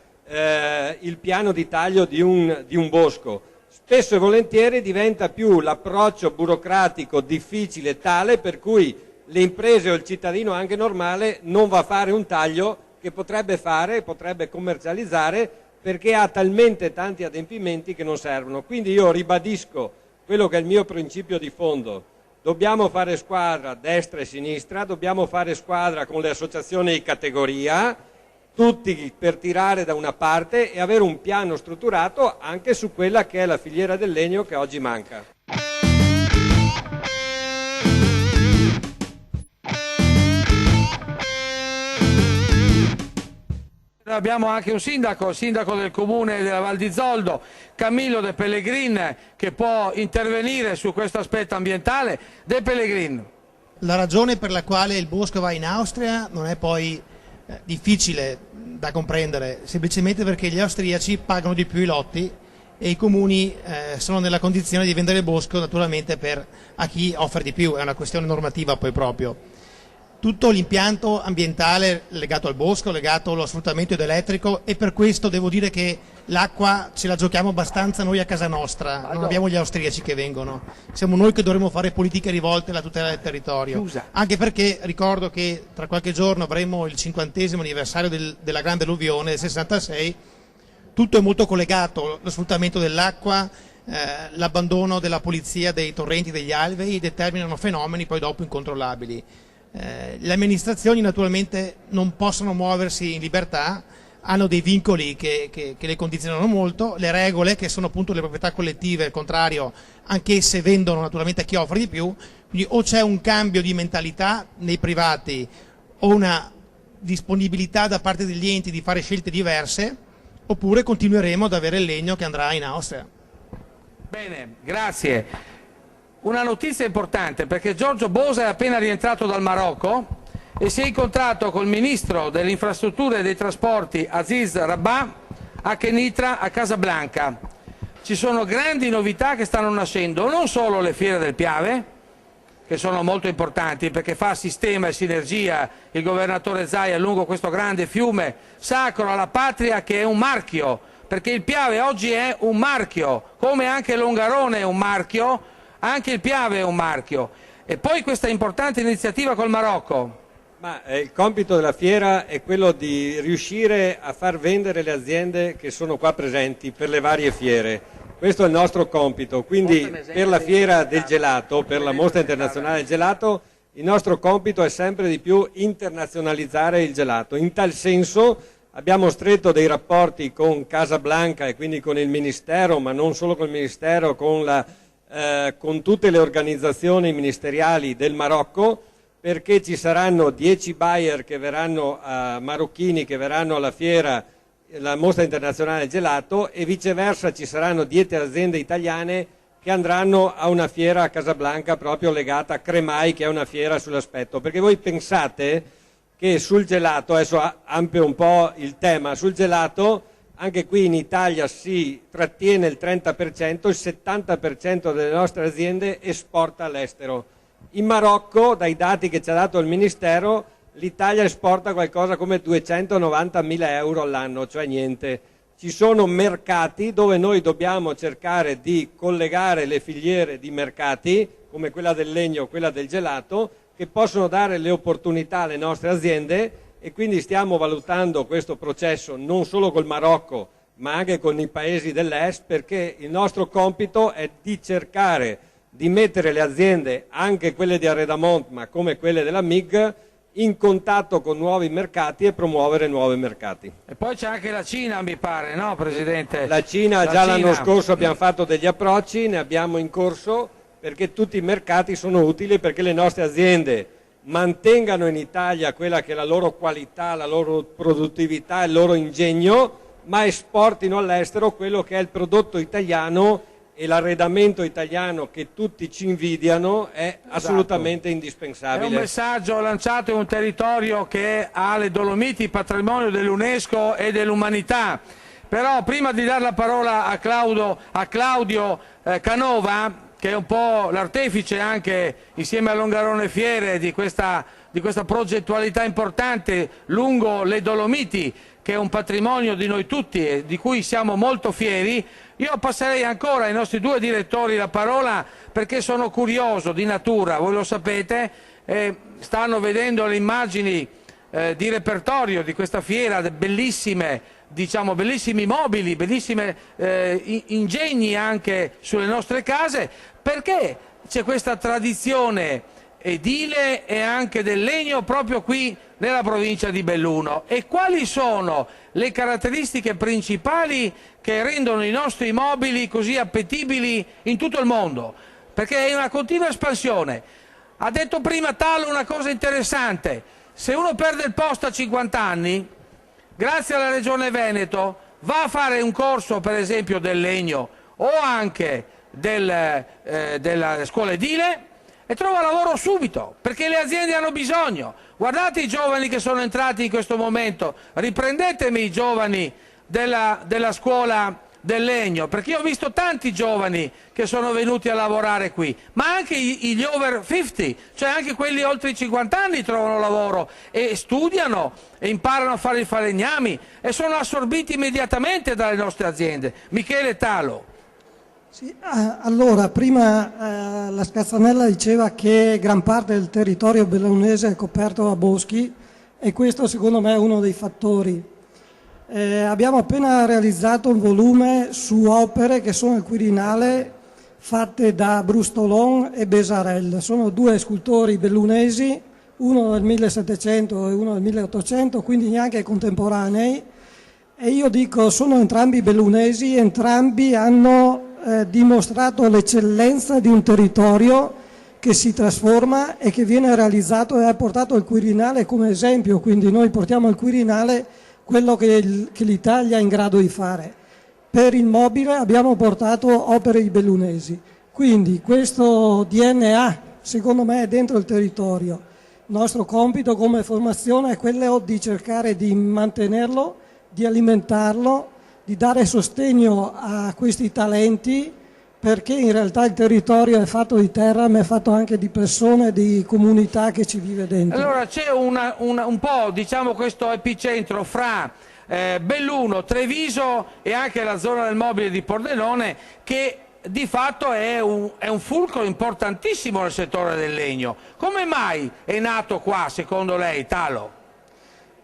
il piano di taglio di un bosco. Spesso e volentieri diventa più l'approccio burocratico difficile tale per cui le imprese o il cittadino anche normale non va a fare un taglio che potrebbe fare, potrebbe commercializzare, perché ha talmente tanti adempimenti che non servono. Quindi io ribadisco quello che è il mio principio di fondo: dobbiamo fare squadra destra e sinistra, dobbiamo fare squadra con le associazioni di categoria, tutti per tirare da una parte e avere un piano strutturato anche su quella che è la filiera del legno che oggi manca.
Abbiamo anche un sindaco, il sindaco del comune della Val di Zoldo, Camillo De Pellegrin, che può intervenire su questo aspetto ambientale. De Pellegrin.
La ragione per la quale il bosco va in Austria non è poi difficile da comprendere, semplicemente perché gli austriaci pagano di più i lotti e i comuni sono nella condizione di vendere il bosco naturalmente a chi offre di più, è una questione normativa poi proprio. Tutto l'impianto ambientale legato al bosco, legato allo sfruttamento idroelettrico, e per questo devo dire che l'acqua ce la giochiamo abbastanza noi a casa nostra, non abbiamo gli austriaci che vengono, siamo noi che dovremmo fare politiche rivolte alla tutela del territorio. Anche perché ricordo che tra qualche giorno avremo il 50° anniversario della grande alluvione del 66, tutto è molto collegato, lo sfruttamento dell'acqua, l'abbandono della pulizia dei torrenti, degli alvei determinano fenomeni poi dopo incontrollabili. Le amministrazioni naturalmente non possono muoversi in libertà, hanno dei vincoli che le condizionano molto, le regole che sono appunto le proprietà collettive, al contrario, anch'esse vendono naturalmente a chi offre di più, quindi o c'è un cambio di mentalità nei privati o una disponibilità da parte degli enti di fare scelte diverse, oppure continueremo ad avere il legno che andrà in Austria.
Bene, grazie. Una notizia importante, perché Giorgio Bosa è appena rientrato dal Marocco e si è incontrato col ministro delle infrastrutture e dei trasporti Aziz Rabbah a Kenitra, a Casablanca. Ci sono grandi novità che stanno nascendo, non solo le fiere del Piave, che sono molto importanti perché fa sistema e sinergia il governatore Zaia lungo questo grande fiume sacro alla patria, che è un marchio, perché il Piave oggi è un marchio, come anche l'Ongarone è un marchio, anche il Piave è un marchio. E poi questa importante iniziativa col Marocco.
Il compito della fiera è quello di riuscire a far vendere le aziende che sono qua presenti per le varie fiere. Questo è il nostro compito, quindi per la fiera del gelato, per la mostra internazionale del gelato, il nostro compito è sempre di più internazionalizzare il gelato. In tal senso abbiamo stretto dei rapporti con Casablanca e quindi con il Ministero, ma non solo con il Ministero, con tutte le organizzazioni ministeriali del Marocco, perché ci saranno 10 buyer che verranno marocchini che verranno alla fiera, la mostra internazionale del gelato, e viceversa ci saranno 10 aziende italiane che andranno a una fiera a Casablanca proprio legata a Cremai, che è una fiera sull'aspetto. Perché voi pensate che sul gelato, adesso ampio un po' il tema, sul gelato anche qui in Italia si trattiene il 30%, il 70% delle nostre aziende esporta all'estero. In Marocco, dai dati che ci ha dato il Ministero, l'Italia esporta qualcosa come 290.000 euro all'anno, cioè niente. Ci sono mercati dove noi dobbiamo cercare di collegare le filiere di mercati, come quella del legno o quella del gelato, che possono dare le opportunità alle nostre aziende, e quindi stiamo valutando questo processo non solo col Marocco ma anche con i paesi dell'est, perché il nostro compito è di cercare di mettere le aziende, anche quelle di Arredamont ma come quelle della MIG, in contatto con nuovi mercati e promuovere nuovi mercati.
E poi c'è anche la Cina, mi pare, no Presidente?
La Cina, l'anno scorso abbiamo fatto degli approcci, ne abbiamo in corso, perché tutti i mercati sono utili, perché le nostre aziende mantengano in Italia quella che è la loro qualità, la loro produttività, il loro ingegno, ma esportino all'estero quello che è il prodotto italiano, e l'arredamento italiano che tutti ci invidiano è assolutamente indispensabile.
È un messaggio lanciato in un territorio che ha le Dolomiti, patrimonio dell'UNESCO e dell'umanità. Però prima di dare la parola a Claudio Canova, che è un po' l'artefice anche insieme a Longarone Fiere di questa progettualità importante lungo le Dolomiti, che è un patrimonio di noi tutti e di cui siamo molto fieri, io passerei ancora ai nostri due direttori la parola, perché sono curioso di natura, voi lo sapete, stanno vedendo le immagini di repertorio di questa fiera, bellissime, diciamo, bellissimi mobili, bellissimi ingegni anche sulle nostre case, perché c'è questa tradizione edile e anche del legno proprio qui nella provincia di Belluno, e quali sono le caratteristiche principali che rendono i nostri mobili così appetibili in tutto il mondo, perché è una continua espansione. Ha detto prima Talo una cosa interessante: se uno perde il posto a 50 anni, grazie alla Regione Veneto va a fare un corso per esempio del legno o anche della scuola edile e trova lavoro subito, perché le aziende hanno bisogno. Guardate i giovani che sono entrati in questo momento, riprendetemi i giovani della scuola del legno, perché io ho visto tanti giovani che sono venuti a lavorare qui, ma anche gli over 50, cioè anche quelli oltre i 50 anni trovano lavoro e studiano e imparano a fare i falegnami e sono assorbiti immediatamente dalle nostre aziende. Michele Talo.
Sì, allora, prima la Scazzanella diceva che gran parte del territorio bellunese è coperto da boschi, e questo secondo me è uno dei fattori. Abbiamo appena realizzato un volume su opere che sono al Quirinale fatte da Brustolon e Besarel. Sono due scultori bellunesi, uno del 1700 e uno del 1800, quindi neanche contemporanei, e io dico sono entrambi bellunesi, entrambi hanno dimostrato l'eccellenza di un territorio che si trasforma e che viene realizzato, e ha portato il Quirinale come esempio, quindi noi portiamo al Quirinale quello che l'Italia è in grado di fare. Per il mobile abbiamo portato opere di bellunesi, quindi questo DNA secondo me è dentro il territorio. Il nostro compito come formazione è quello di cercare di mantenerlo, di alimentarlo, di dare sostegno a questi talenti, perché in realtà il territorio è fatto di terra, ma è fatto anche di persone, di comunità che ci vive dentro.
Allora c'è un po', diciamo, questo epicentro fra Belluno, Treviso e anche la zona del mobile di Pordenone, che di fatto è un fulcro importantissimo nel settore del legno. Come mai è nato qua, secondo lei, Talo?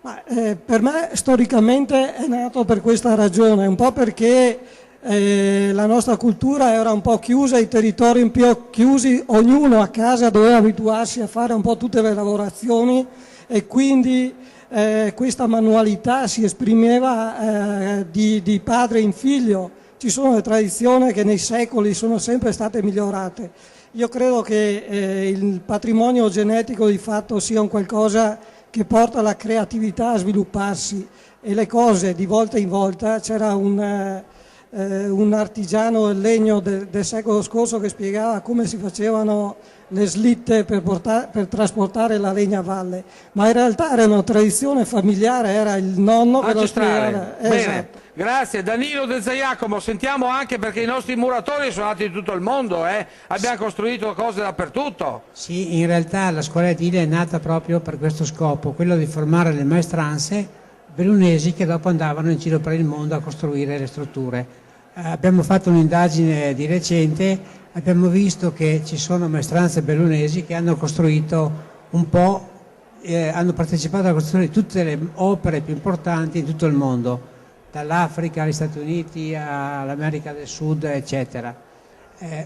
Per me storicamente è nato per questa ragione, un po' perché la nostra cultura era un po' chiusa, i territori un po' chiusi, ognuno a casa doveva abituarsi a fare un po' tutte le lavorazioni, e quindi questa manualità si esprimeva di padre in figlio. Ci sono le tradizioni che nei secoli sono sempre state migliorate. Io credo che il patrimonio genetico di fatto sia un qualcosa che porta la creatività a svilupparsi, e le cose di volta in volta. C'era un artigiano del legno del secolo scorso che spiegava come si facevano le slitte per trasportare la legna a valle, ma in realtà era una tradizione familiare, era il nonno che lo spiegava.
Bene.
Esatto.
Grazie. Danilo De Zaiacomo, sentiamo anche, perché i nostri muratori sono nati di tutto il mondo, abbiamo costruito cose dappertutto.
Sì, in realtà la scuola edile è nata proprio per questo scopo, quello di formare le maestranze bellunesi che dopo andavano in giro per il mondo a costruire le strutture. Abbiamo fatto un'indagine di recente, abbiamo visto che ci sono maestranze bellunesi che hanno costruito un po', hanno partecipato alla costruzione di tutte le opere più importanti in tutto il mondo, dall'Africa agli Stati Uniti all'America del Sud, eccetera.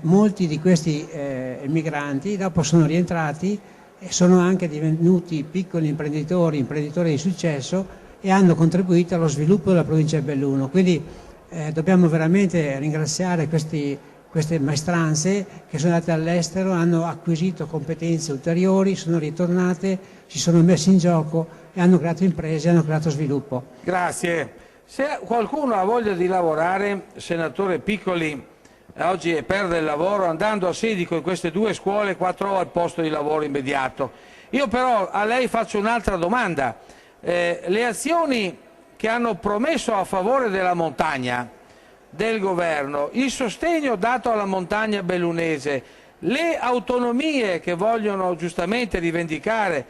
Molti di questi emigranti dopo sono rientrati e sono anche divenuti piccoli imprenditori di successo, e hanno contribuito allo sviluppo della provincia di Belluno. Quindi dobbiamo veramente ringraziare questi queste maestranze che sono andate all'estero, hanno acquisito competenze ulteriori, sono ritornate, si sono messe in gioco e hanno creato imprese, hanno creato sviluppo.
Grazie. Se qualcuno ha voglia di lavorare, senatore Piccoli, oggi perde il lavoro andando a Sedico in queste due scuole, qua trova il posto di lavoro immediato. Io però a lei faccio un'altra domanda. Le azioni che hanno promesso a favore della montagna del governo, il sostegno dato alla montagna bellunese, le autonomie che vogliono giustamente rivendicare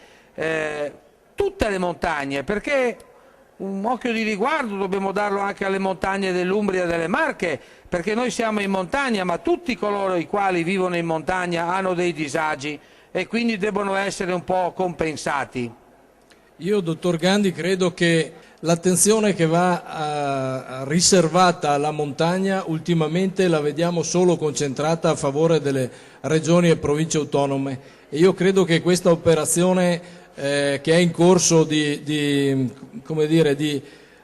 tutte le montagne, perché un occhio di riguardo dobbiamo darlo anche alle montagne dell'Umbria e delle Marche, perché noi siamo in montagna, ma tutti coloro i quali vivono in montagna hanno dei disagi e quindi devono essere un po' compensati.
Io, dottor Gandhi, credo che l'attenzione che va riservata alla montagna ultimamente la vediamo solo concentrata a favore delle regioni e province autonome, e io credo che questa operazione che è in corso di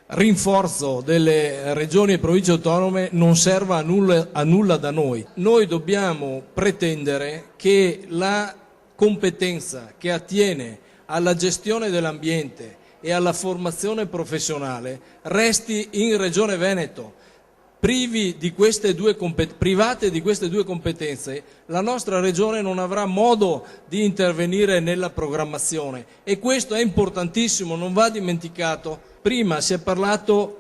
rinforzo delle regioni e province autonome non serva a nulla da noi. Noi dobbiamo pretendere che la competenza che attiene alla gestione dell'ambiente e alla formazione professionale resti in Regione Veneto. Private di queste due competenze, la nostra Regione non avrà modo di intervenire nella programmazione, e questo è importantissimo, non va dimenticato. Prima si è parlato,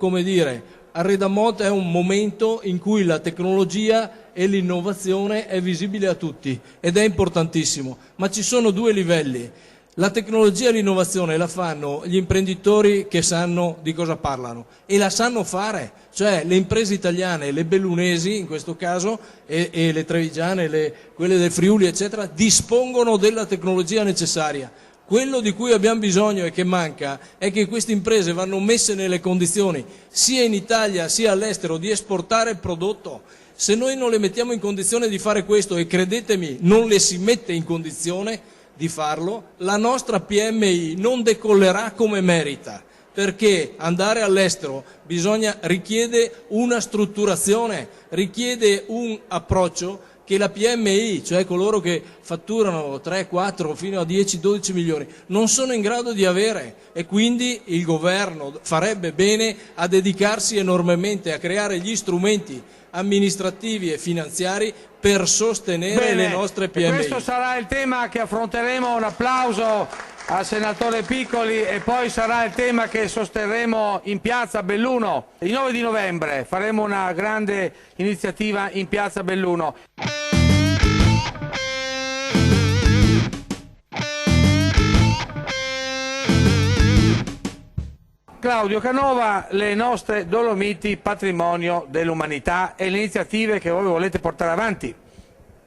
Arredamont è un momento in cui la tecnologia e l'innovazione è visibile a tutti ed è importantissimo, ma ci sono due livelli. La tecnologia e l'innovazione la fanno gli imprenditori che sanno di cosa parlano e la sanno fare, cioè le imprese italiane, le bellunesi in questo caso e le trevigiane, quelle del Friuli eccetera, dispongono della tecnologia necessaria. Quello di cui abbiamo bisogno e che manca è che queste imprese vanno messe nelle condizioni, sia in Italia sia all'estero, di esportare il prodotto. Se noi non le mettiamo in condizione di fare questo, e credetemi non le si mette in condizione di farlo, la nostra PMI non decollerà come merita, perché andare all'estero richiede una strutturazione, richiede un approccio che la PMI, cioè coloro che fatturano 3, 4 fino a 10, 12 milioni, non sono in grado di avere, e quindi il governo farebbe bene a dedicarsi enormemente a creare gli strumenti amministrativi e finanziari per sostenere le nostre PMI.
E questo sarà il tema che affronteremo. Un applauso al senatore Piccoli, e poi sarà il tema che sosterremo in piazza Belluno. Il 9 di novembre faremo una grande iniziativa in piazza Belluno. Claudio Canova, le nostre Dolomiti patrimonio dell'umanità e le iniziative che voi volete portare avanti.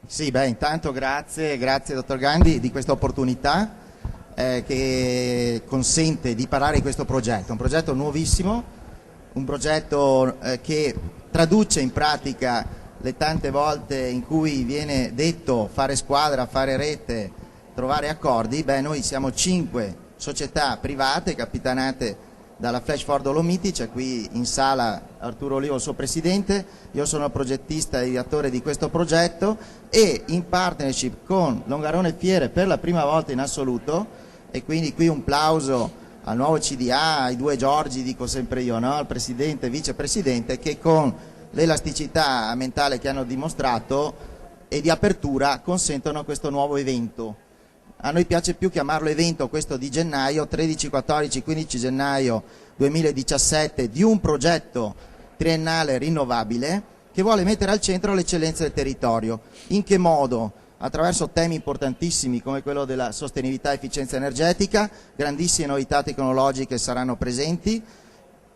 Sì, intanto grazie dottor Gandhi di questa opportunità che consente di parlare di questo progetto, un progetto nuovissimo, un progetto che traduce in pratica le tante volte in cui viene detto fare squadra, fare rete, trovare accordi. Noi siamo 5 società private capitanate dalla Flash for Dolomiti, c'è qui in sala Arturo Olivo, il suo presidente, io sono progettista e ideatore di questo progetto, e in partnership con Longarone Fiere per la prima volta in assoluto, e quindi qui un plauso al nuovo CDA, ai due Giorgi, dico sempre io, no? Al presidente e vicepresidente, che con l'elasticità mentale che hanno dimostrato e di apertura consentono questo nuovo evento. A noi piace più chiamarlo evento questo di gennaio, 13, 14, 15 gennaio 2017, di un progetto triennale rinnovabile che vuole mettere al centro l'eccellenza del territorio. In che modo? Attraverso temi importantissimi come quello della sostenibilità e efficienza energetica, grandissime novità tecnologiche saranno presenti,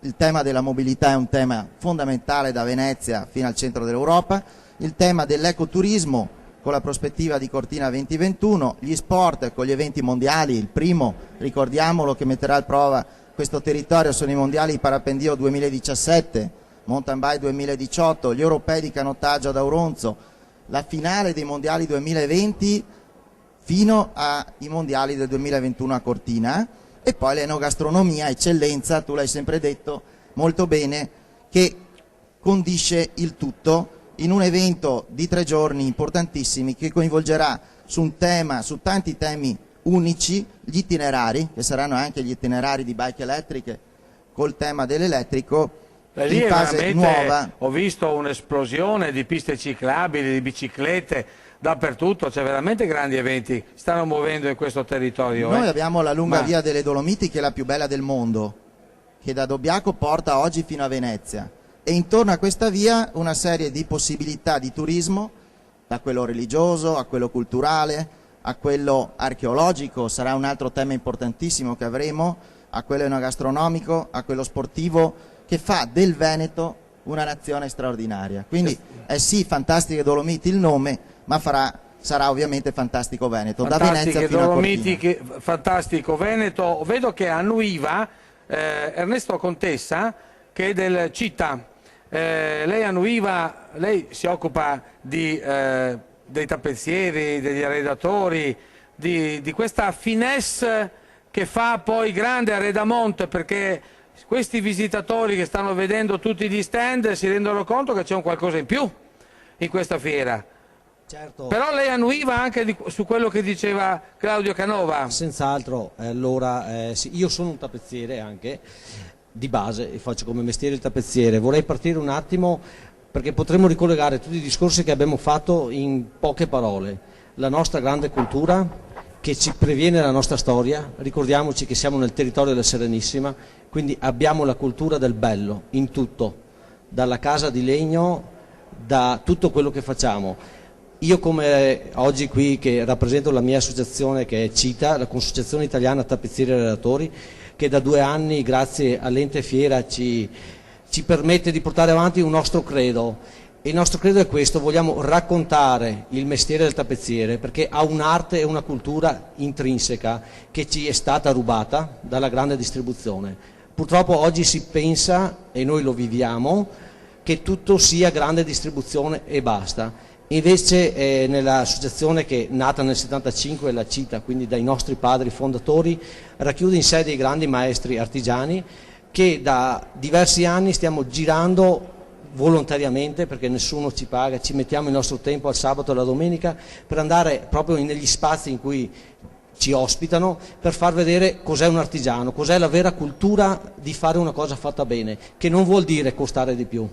il tema della mobilità è un tema fondamentale da Venezia fino al centro dell'Europa, il tema dell'ecoturismo con la prospettiva di Cortina 2021, gli sport con gli eventi mondiali, il primo, ricordiamolo, che metterà a prova questo territorio sono i mondiali di parapendio 2017, mountain bike 2018, gli europei di canottaggio ad Auronzo, la finale dei mondiali 2020 fino ai mondiali del 2021 a Cortina, e poi l'enogastronomia, eccellenza, tu l'hai sempre detto molto bene, che condisce il tutto in un evento di 3 giorni importantissimi che coinvolgerà su tanti temi unici gli itinerari, che saranno anche gli itinerari di bike elettriche col tema dell'elettrico,
Lì
in fase nuova.
ho visto un'esplosione di piste ciclabili, di biciclette dappertutto, c'è veramente grandi eventi stanno muovendo in questo territorio.
Noi abbiamo la lunga via delle Dolomiti, che è la più bella del mondo, che da Dobbiaco porta oggi fino a Venezia, e intorno a questa via una serie di possibilità di turismo, da quello religioso a quello culturale a quello archeologico, sarà un altro tema importantissimo che avremo, a quello enogastronomico, a quello sportivo, che fa del Veneto una nazione straordinaria. Quindi è sì Fantastiche Dolomiti il nome, ma sarà ovviamente Fantastico Veneto, da Venezia fino a Cortina.
Fantastico Veneto. Vedo che annuiva Ernesto Contessa, che è del Città. Lei si occupa dei tappezzieri, degli arredatori, di questa finesse che fa poi grande Arredamont, perché questi visitatori che stanno vedendo tutti gli stand si rendono conto che c'è un qualcosa in più in questa fiera.
Certo.
Però lei annuiva anche su quello che diceva Claudio Canova.
Senz'altro, allora sì, io sono un tappezziere anche di base, faccio come mestiere il tappezziere. Vorrei partire un attimo perché potremmo ricollegare tutti i discorsi che abbiamo fatto in poche parole. La nostra grande cultura che ci previene dalla nostra storia, ricordiamoci che siamo nel territorio della Serenissima, quindi abbiamo la cultura del bello in tutto, dalla casa di legno, da tutto quello che facciamo. Io come oggi qui che rappresento la mia associazione che è CITA, la Consociazione Italiana Tappezzieri e Arredatori, che da 2 anni grazie all'ente Fiera ci permette di portare avanti un nostro credo. Il nostro credo è questo: vogliamo raccontare il mestiere del tappezziere perché ha un'arte e una cultura intrinseca che ci è stata rubata dalla grande distribuzione. Purtroppo oggi si pensa, e noi lo viviamo, che tutto sia grande distribuzione e basta. Invece nell'associazione che è nata nel 75, la CITA, quindi dai nostri padri fondatori, racchiude in sé dei grandi maestri artigiani che da diversi anni stiamo girando volontariamente, perché nessuno ci paga, ci mettiamo il nostro tempo al sabato e alla domenica per andare proprio negli spazi in cui ci ospitano, per far vedere cos'è un artigiano, cos'è la vera cultura di fare una cosa fatta bene, che non vuol dire costare di più,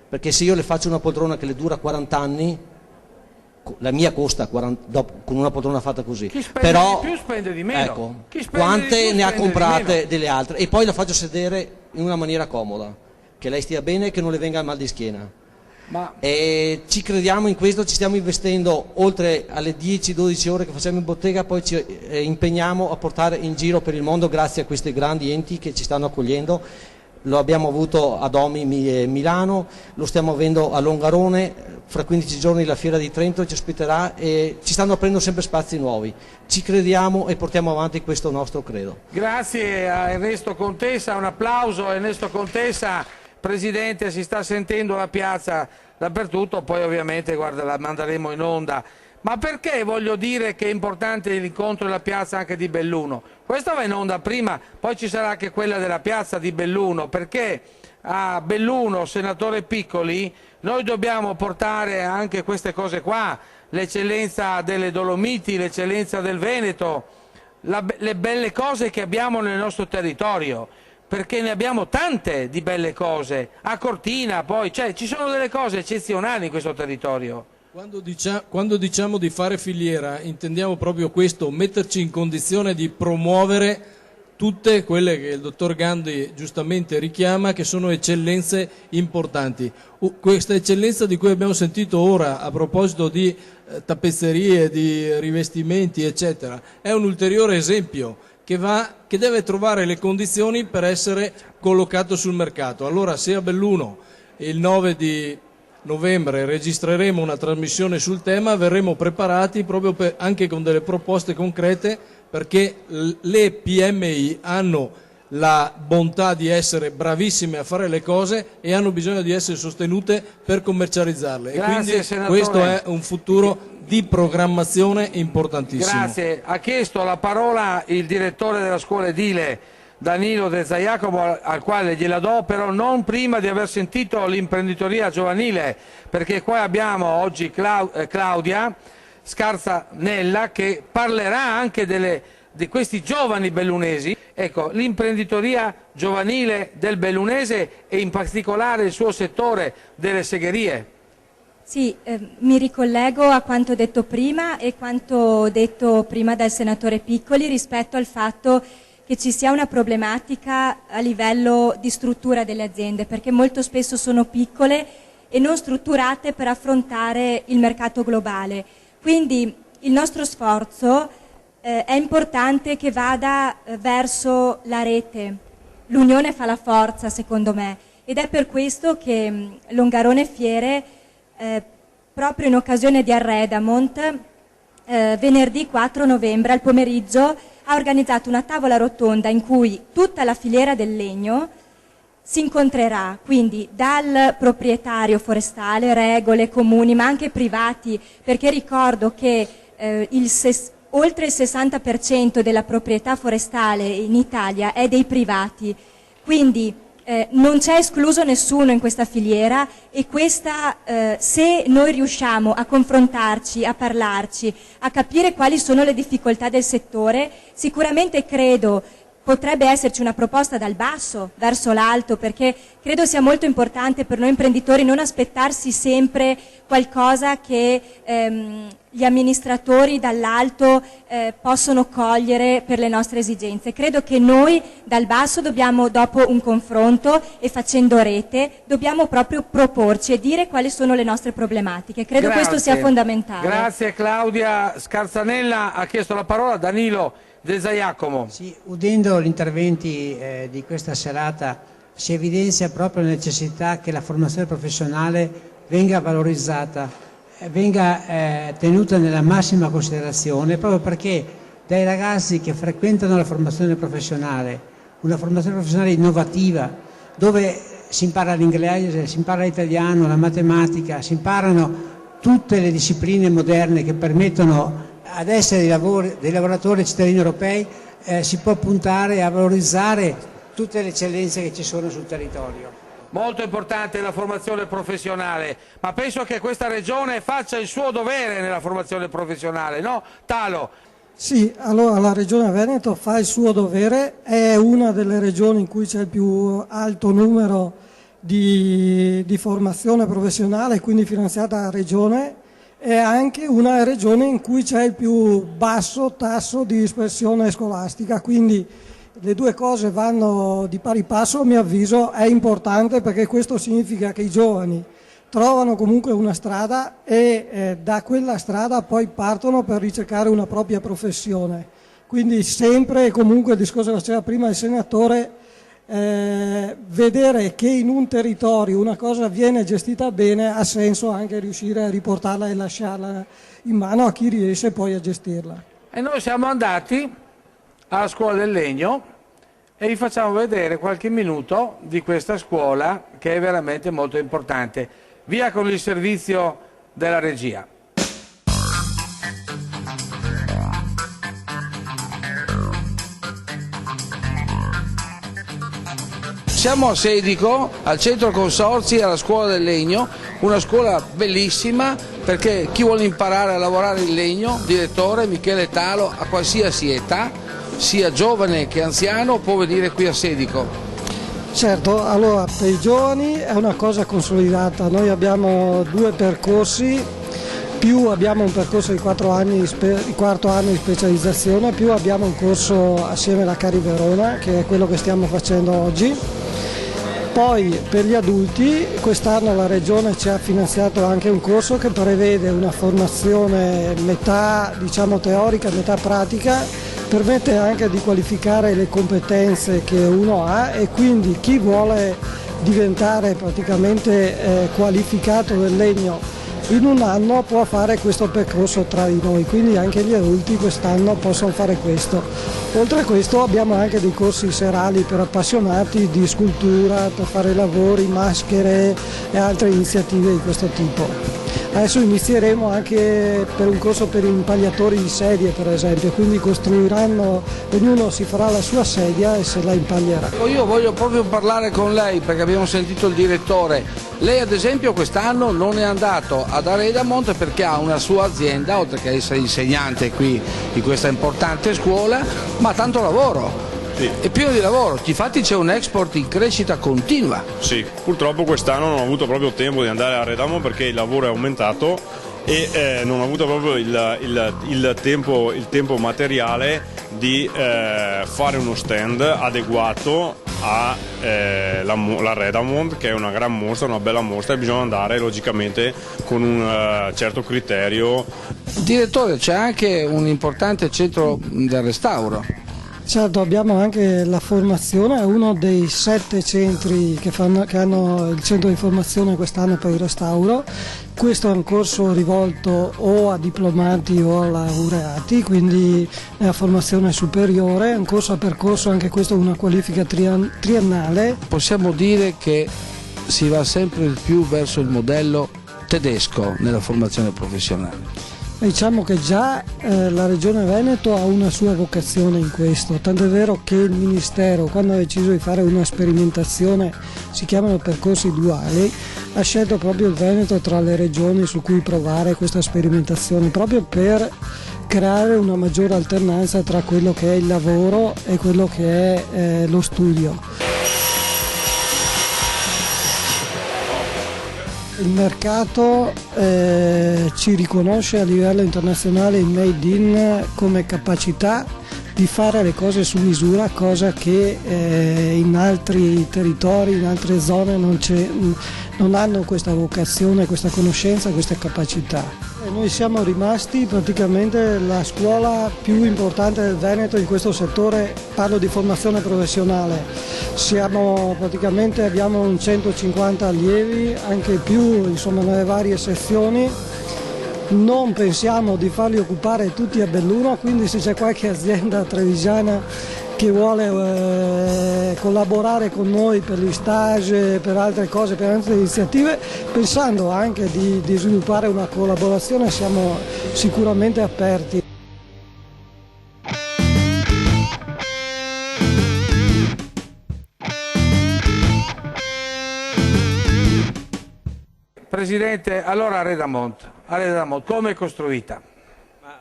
perché se io le faccio una poltrona che le dura 40 anni, la mia costa 40, con una poltrona fatta così.
Chi spende
però
di più spende di meno.
ecco,
Chi spende
quante
di più
ne ha
spende di
comprate
meno.
delle altre e poi la faccio sedere in una maniera comoda, che lei stia bene e che non le venga il mal di schiena. E ci crediamo in questo, ci stiamo investendo oltre alle 10-12 ore che facciamo in bottega, poi ci impegniamo a portare in giro per il mondo grazie a questi grandi enti che ci stanno accogliendo. Lo abbiamo avuto ad Omi Milano, lo stiamo avendo a Longarone, fra 15 giorni la Fiera di Trento ci ospiterà e ci stanno aprendo sempre spazi nuovi. Ci crediamo e portiamo avanti questo nostro credo.
Grazie a Ernesto Contessa, un applauso a Ernesto Contessa. Presidente, si sta sentendo la piazza dappertutto, poi ovviamente guarda, la manderemo in onda. Ma perché voglio dire che è importante l'incontro della piazza anche di Belluno? Questa va in onda prima, poi ci sarà anche quella della piazza di Belluno, perché a Belluno, senatore Piccoli, noi dobbiamo portare anche queste cose qua, l'eccellenza delle Dolomiti, l'eccellenza del Veneto, le belle cose che abbiamo nel nostro territorio. Perché ne abbiamo tante di belle cose, a Cortina poi, cioè ci sono delle cose eccezionali in questo territorio.
Quando diciamo di fare filiera intendiamo proprio questo, metterci in condizione di promuovere tutte quelle che il dottor Gandhi giustamente richiama, che sono eccellenze importanti. Questa eccellenza di cui abbiamo sentito ora a proposito di tappezzerie, di rivestimenti eccetera, è un ulteriore esempio che deve trovare le condizioni per essere collocato sul mercato. Allora se a Belluno il 9 di novembre registreremo una trasmissione sul tema, verremo preparati proprio anche con delle proposte concrete, perché le PMI hanno la bontà di essere bravissime a fare le cose e hanno bisogno di essere sostenute per commercializzarle.
Grazie,
e quindi
senatore.
questo è un futuro di programmazione importantissimo.
Grazie. Ha chiesto la parola il direttore della scuola edile Danilo De Giacomo, al quale gliela do, però non prima di aver sentito l'imprenditoria giovanile, perché qua abbiamo oggi Claudia Scarzanella che parlerà anche di questi giovani bellunesi. Ecco, l'imprenditoria giovanile del bellunese e in particolare il suo settore delle segherie.
Sì, mi ricollego a quanto detto prima e quanto detto prima dal senatore Piccoli rispetto al fatto che ci sia una problematica a livello di struttura delle aziende, perché molto spesso sono piccole e non strutturate per affrontare il mercato globale. Quindi il nostro sforzo è importante che vada verso la rete. L'unione fa la forza, secondo me, ed è per questo che Longarone Fiere, proprio in occasione di Arredamont, venerdì 4 novembre al pomeriggio ha organizzato una tavola rotonda in cui tutta la filiera del legno si incontrerà, quindi dal proprietario forestale, regole, comuni, ma anche privati, perché ricordo che oltre il 60% della proprietà forestale in Italia è dei privati, quindi non c'è escluso nessuno in questa filiera e se noi riusciamo a confrontarci, a parlarci, a capire quali sono le difficoltà del settore, sicuramente credo potrebbe esserci una proposta dal basso verso l'alto, perché credo sia molto importante per noi imprenditori non aspettarsi sempre qualcosa che gli amministratori dall'alto possono cogliere per le nostre esigenze. Credo che noi dal basso dobbiamo, dopo un confronto e facendo rete, dobbiamo proprio proporci e dire quali sono le nostre problematiche. Credo questo sia fondamentale.
Grazie. Claudia Scarzanella ha chiesto la parola. Danilo De Giacomo.
Sì, udendo gli interventi di questa serata si evidenzia proprio la necessità che la formazione professionale venga valorizzata, venga tenuta nella massima considerazione, proprio perché dai ragazzi che frequentano la formazione professionale, una formazione professionale innovativa, dove si impara l'inglese, si impara l'italiano, la matematica, si imparano tutte le discipline moderne che permettono ad essere dei lavoratori cittadini europei, si può puntare a valorizzare tutte le eccellenze che ci sono sul territorio.
Molto importante la formazione professionale, ma penso che questa regione faccia il suo dovere nella formazione professionale, no? Talo.
Sì, allora la regione Veneto fa il suo dovere, è una delle regioni in cui c'è il più alto numero di formazione professionale, quindi finanziata dalla regione, è anche una regione in cui c'è il più basso tasso di dispersione scolastica, quindi le due cose vanno di pari passo. A mio avviso è importante perché questo significa che i giovani trovano comunque una strada e da quella strada poi partono per ricercare una propria professione. Quindi sempre e comunque il discorso che faceva prima il senatore, vedere che in un territorio una cosa viene gestita bene ha senso anche riuscire a riportarla e lasciarla in mano a chi riesce poi a gestirla.
E noi siamo andati alla scuola del legno e vi facciamo vedere qualche minuto di questa scuola che è veramente molto importante. Via con il servizio della regia. Siamo a Sedico, al centro consorzi, alla scuola del legno, una scuola bellissima perché chi vuole imparare a lavorare il legno, direttore Michele Talo, a qualsiasi età, sia giovane che anziano, può venire qui a Sedico.
Certo, allora per i giovani è una cosa consolidata, noi abbiamo due percorsi, più abbiamo un percorso di 4 anni, il quarto anno di specializzazione, più abbiamo un corso assieme alla Cari Verona, che è quello che stiamo facendo oggi. Poi per gli adulti quest'anno la Regione ci ha finanziato anche un corso che prevede una formazione metà teorica, metà pratica, permette anche di qualificare le competenze che uno ha e quindi chi vuole diventare praticamente qualificato nel legno in un anno può fare questo percorso tra di noi, quindi anche gli adulti quest'anno possono fare questo. Oltre a questo abbiamo anche dei corsi serali per appassionati di scultura, per fare lavori, maschere e altre iniziative di questo tipo. Adesso inizieremo anche per un corso per impagliatori di sedie, per esempio, quindi costruiranno, ognuno si farà la sua sedia e se la impaglierà.
Io voglio proprio parlare con lei perché abbiamo sentito il direttore. Lei ad esempio quest'anno non è andato ad Aredamont perché ha una sua azienda, oltre che essere insegnante qui in questa importante scuola, ma ha tanto lavoro. Sì. È pieno di lavoro, infatti c'è un export in crescita continua.
Sì, purtroppo quest'anno non ho avuto proprio tempo di andare a Redamont perché il lavoro è aumentato e non ho avuto proprio il tempo materiale di fare uno stand adeguato alla Redamont, che è una gran mostra, una bella mostra, e bisogna andare logicamente con un certo criterio.
Direttore, c'è anche un importante centro del restauro.
Certo, abbiamo anche la formazione, è uno dei 7 centri che hanno il centro di formazione quest'anno per il restauro. Questo è un corso rivolto o a diplomati o a laureati, quindi è a formazione superiore, è un corso a percorso, anche questo una qualifica triennale.
Possiamo dire che si va sempre più verso il modello tedesco nella formazione professionale.
Diciamo che già la Regione Veneto ha una sua vocazione in questo, tanto è vero che il Ministero, quando ha deciso di fare una sperimentazione, si chiamano percorsi duali, ha scelto proprio il Veneto tra le regioni su cui provare questa sperimentazione, proprio per creare una maggiore alternanza tra quello che è il lavoro e quello che è lo studio. Il mercato ci riconosce a livello internazionale il Made in come capacità di fare le cose su misura, cosa che in altri territori, in altre zone non hanno questa vocazione, questa conoscenza, questa capacità. Noi siamo rimasti praticamente la scuola più importante del Veneto in questo settore, parlo di formazione professionale. Abbiamo un 150 allievi, anche più, insomma, nelle varie sezioni. Non pensiamo di farli occupare tutti a Belluno, quindi se c'è qualche azienda trevigiana che vuole collaborare con noi per gli stage, per altre cose, per altre iniziative, pensando anche di sviluppare una collaborazione, siamo sicuramente aperti.
Presidente, allora Aredamont, come è costruita?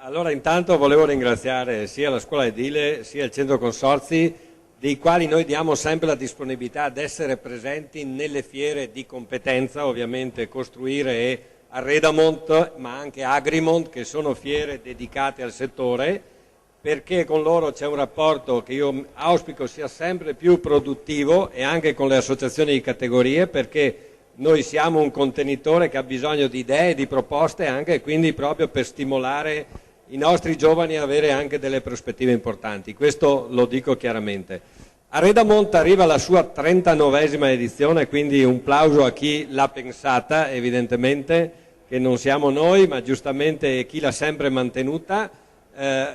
Allora intanto volevo ringraziare sia la scuola edile sia il centro consorzi, dei quali noi diamo sempre la disponibilità ad essere presenti nelle fiere di competenza, ovviamente Costruire e Aredamont, ma anche Agrimont, che sono fiere dedicate al settore, perché con loro c'è un rapporto che io auspico sia sempre più produttivo, e anche con le associazioni di categorie, perché noi siamo un contenitore che ha bisogno di idee, di proposte, anche quindi proprio per stimolare i nostri giovani ad avere anche delle prospettive importanti. Questo lo dico chiaramente. Aredamont arriva alla sua 39esima edizione, quindi un plauso a chi l'ha pensata, evidentemente, che non siamo noi, ma giustamente chi l'ha sempre mantenuta.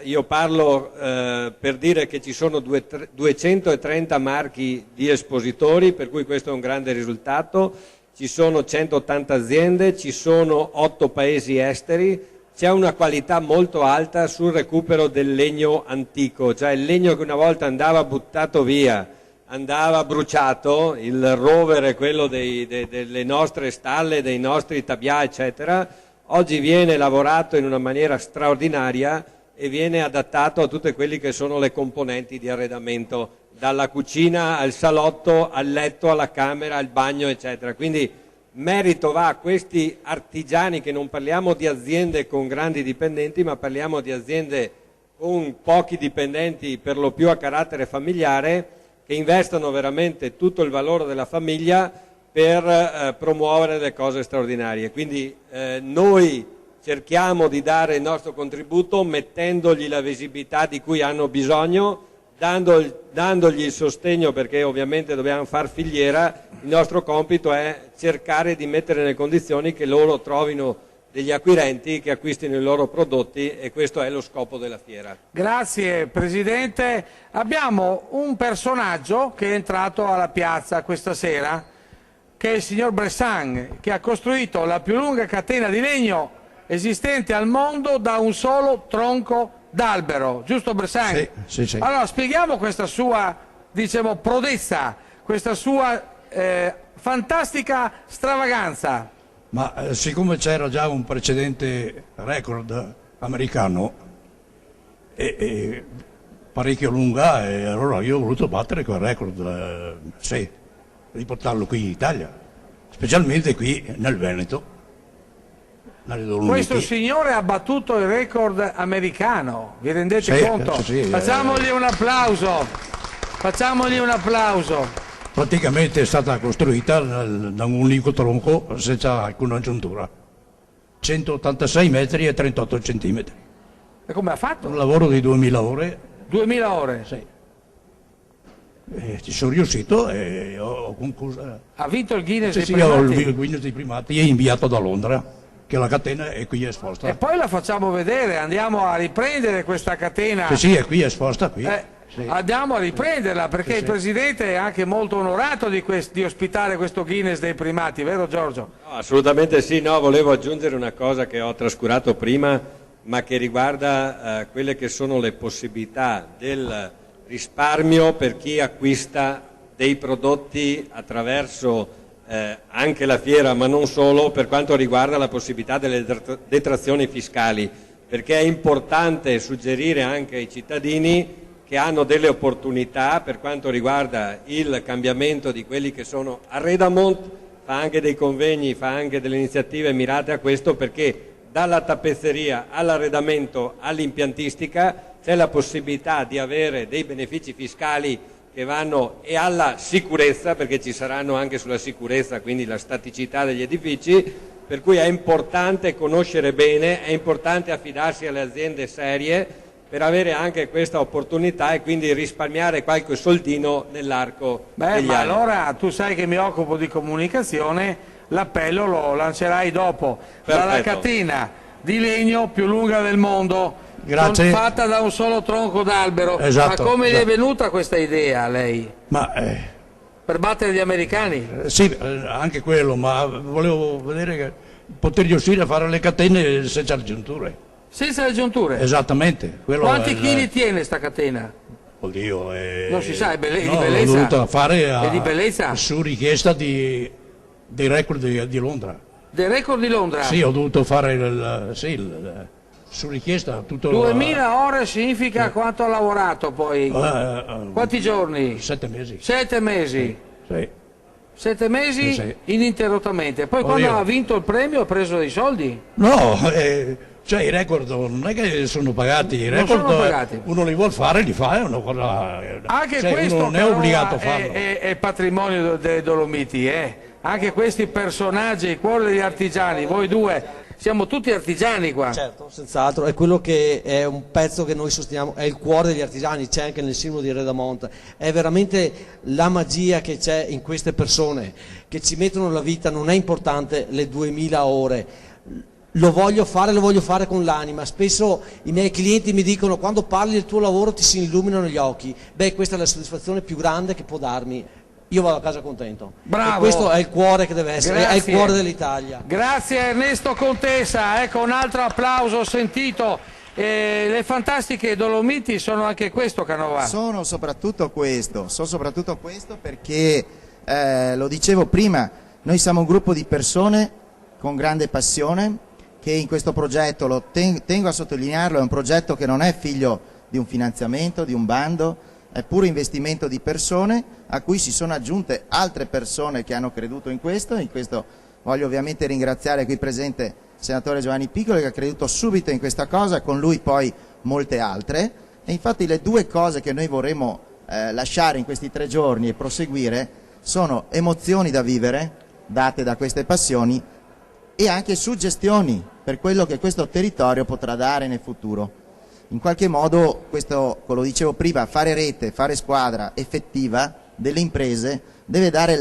Io parlo per dire che ci sono 230 marchi di espositori, per cui questo è un grande risultato. Ci sono 180 aziende, ci sono 8 paesi esteri, c'è una qualità molto alta sul recupero del legno antico, cioè il legno che una volta andava buttato via, andava bruciato, il rovere, quello delle nostre stalle, dei nostri tabià, eccetera, oggi viene lavorato in una maniera straordinaria e viene adattato a tutte quelle che sono le componenti di arredamento, dalla cucina al salotto, al letto, alla camera, al bagno, eccetera. Quindi merito va a questi artigiani, che non parliamo di aziende con grandi dipendenti, ma parliamo di aziende con pochi dipendenti, per lo più a carattere familiare, che investono veramente tutto il valore della famiglia per promuovere le cose straordinarie. Quindi noi cerchiamo di dare il nostro contributo mettendogli la visibilità di cui hanno bisogno, dandogli il sostegno, perché ovviamente dobbiamo far filiera. Il nostro compito è cercare di mettere nelle condizioni che loro trovino degli acquirenti che acquistino i loro prodotti, e questo è lo scopo della fiera.
Grazie Presidente. Abbiamo un personaggio che è entrato alla piazza questa sera, che è il signor Bressan, che ha costruito la più lunga catena di legno esistente al mondo da un solo tronco d'albero, giusto Bressan?
Sì, sì.
Allora spieghiamo questa sua, diciamo, prodezza, questa sua fantastica stravaganza.
Ma siccome c'era già un precedente record americano e parecchio lunga, e allora io ho voluto battere quel record, sì, riportarlo qui in Italia, specialmente qui nel Veneto.
Questo signore ha battuto il record americano, vi rendete
Sì,
conto?
sì,
Facciamogli un applauso, facciamogli un applauso.
Praticamente è stata costruita da un unico tronco senza alcuna aggiuntura, 186 metri e 38 centimetri.
E come ha fatto?
Un lavoro di 2000 ore.
2000 ore?
Sì. Ci sono riuscito e ho concluso.
Ha vinto il Guinness
Sì,
dei
sì,
primati?
ho il Guinness dei primati e inviato da Londra, che la catena è qui esposta.
E poi la facciamo vedere, andiamo a riprendere questa catena.
Sì, sì, è qui esposta qui. Sì.
Andiamo a riprenderla perché
Sì,
il Presidente è anche molto onorato di ospitare questo Guinness dei primati, vero Giorgio?
No, assolutamente sì, no, volevo aggiungere una cosa che ho trascurato prima, ma che riguarda quelle che sono le possibilità del risparmio per chi acquista dei prodotti attraverso anche la fiera, ma non solo, per quanto riguarda la possibilità delle detrazioni fiscali, perché è importante suggerire anche ai cittadini che hanno delle opportunità per quanto riguarda il cambiamento di quelli che sono Arredamont, fa anche dei convegni, fa anche delle iniziative mirate a questo, perché dalla tappezzeria all'arredamento all'impiantistica c'è la possibilità di avere dei benefici fiscali che vanno e alla sicurezza, perché ci saranno anche sulla sicurezza, quindi la staticità degli edifici, per cui è importante conoscere bene, è importante affidarsi alle aziende serie per avere anche questa opportunità e quindi risparmiare qualche soldino nell'arco degli
Ma
anni.
allora tu sai che mi occupo di comunicazione, l'appello lo lancerai dopo. Dalla
Perfetto.
catena di legno più lunga del mondo,
Grazie.
fatta da un solo tronco d'albero.
Esatto,
Ma come gli è
esatto.
venuta questa idea a lei?
Ma
Per battere gli americani?
sì, anche quello, ma volevo vedere che poter riuscire a fare le catene senza aggiunture.
Senza le giunture?
Esattamente. Quello
Quanti
è il-
chili tiene sta catena?
Oddio,
Non si sa, è di
no,
bellezza?
l'ho dovuta fare
È di bellezza?
su richiesta dei record di Londra.
Del record di Londra?
Sì, ho dovuto fare su richiesta tutto.
2000 ore significa quanto ha lavorato poi? Quanti giorni?
7 mesi.
7 mesi?
Sì.
7 mesi
Sì.
ininterrottamente. Poi quando ha vinto il premio ha preso dei soldi?
No, cioè i record non è che sono pagati, i
Non
record
sono pagati.
uno li vuol fare, li fa, è una cosa.
Anche
cioè,
questo
uno non è
però
obbligato a farlo.
è patrimonio delle Dolomiti, eh? Anche questi personaggi, il cuore degli artigiani, voi due, siamo tutti artigiani qua.
Certo, senz'altro, è quello che è un pezzo che noi sosteniamo, è il cuore degli artigiani, c'è anche nel simbolo di Redamont, è veramente la magia che c'è in queste persone che ci mettono la vita, non è importante le 2000 ore. Lo voglio fare con l'anima. Spesso i miei clienti mi dicono: quando parli del tuo lavoro ti si illuminano gli occhi. Beh, questa è la soddisfazione più grande che può darmi. Io vado a casa contento.
Bravo.
E questo è il cuore che deve essere, è il
Grazie.
cuore dell'Italia.
Grazie Ernesto Contessa, ecco un altro applauso sentito. Le fantastiche Dolomiti sono anche questo, Canova?
Sono soprattutto questo perché, lo dicevo prima, noi siamo un gruppo di persone con grande passione che in questo progetto, tengo a sottolinearlo, è un progetto che non è figlio di un finanziamento, di un bando, è puro investimento di persone a cui si sono aggiunte altre persone che hanno creduto in questo. In questo voglio ovviamente ringraziare qui presente il senatore Giovanni Piccolo che ha creduto subito in questa cosa, con lui poi molte altre, e infatti le due cose che noi vorremmo lasciare in questi 3 giorni e proseguire sono emozioni da vivere date da queste passioni e anche suggestioni per quello che questo territorio potrà dare nel futuro. In qualche modo questo, come lo dicevo prima, fare rete, fare squadra effettiva delle imprese deve dare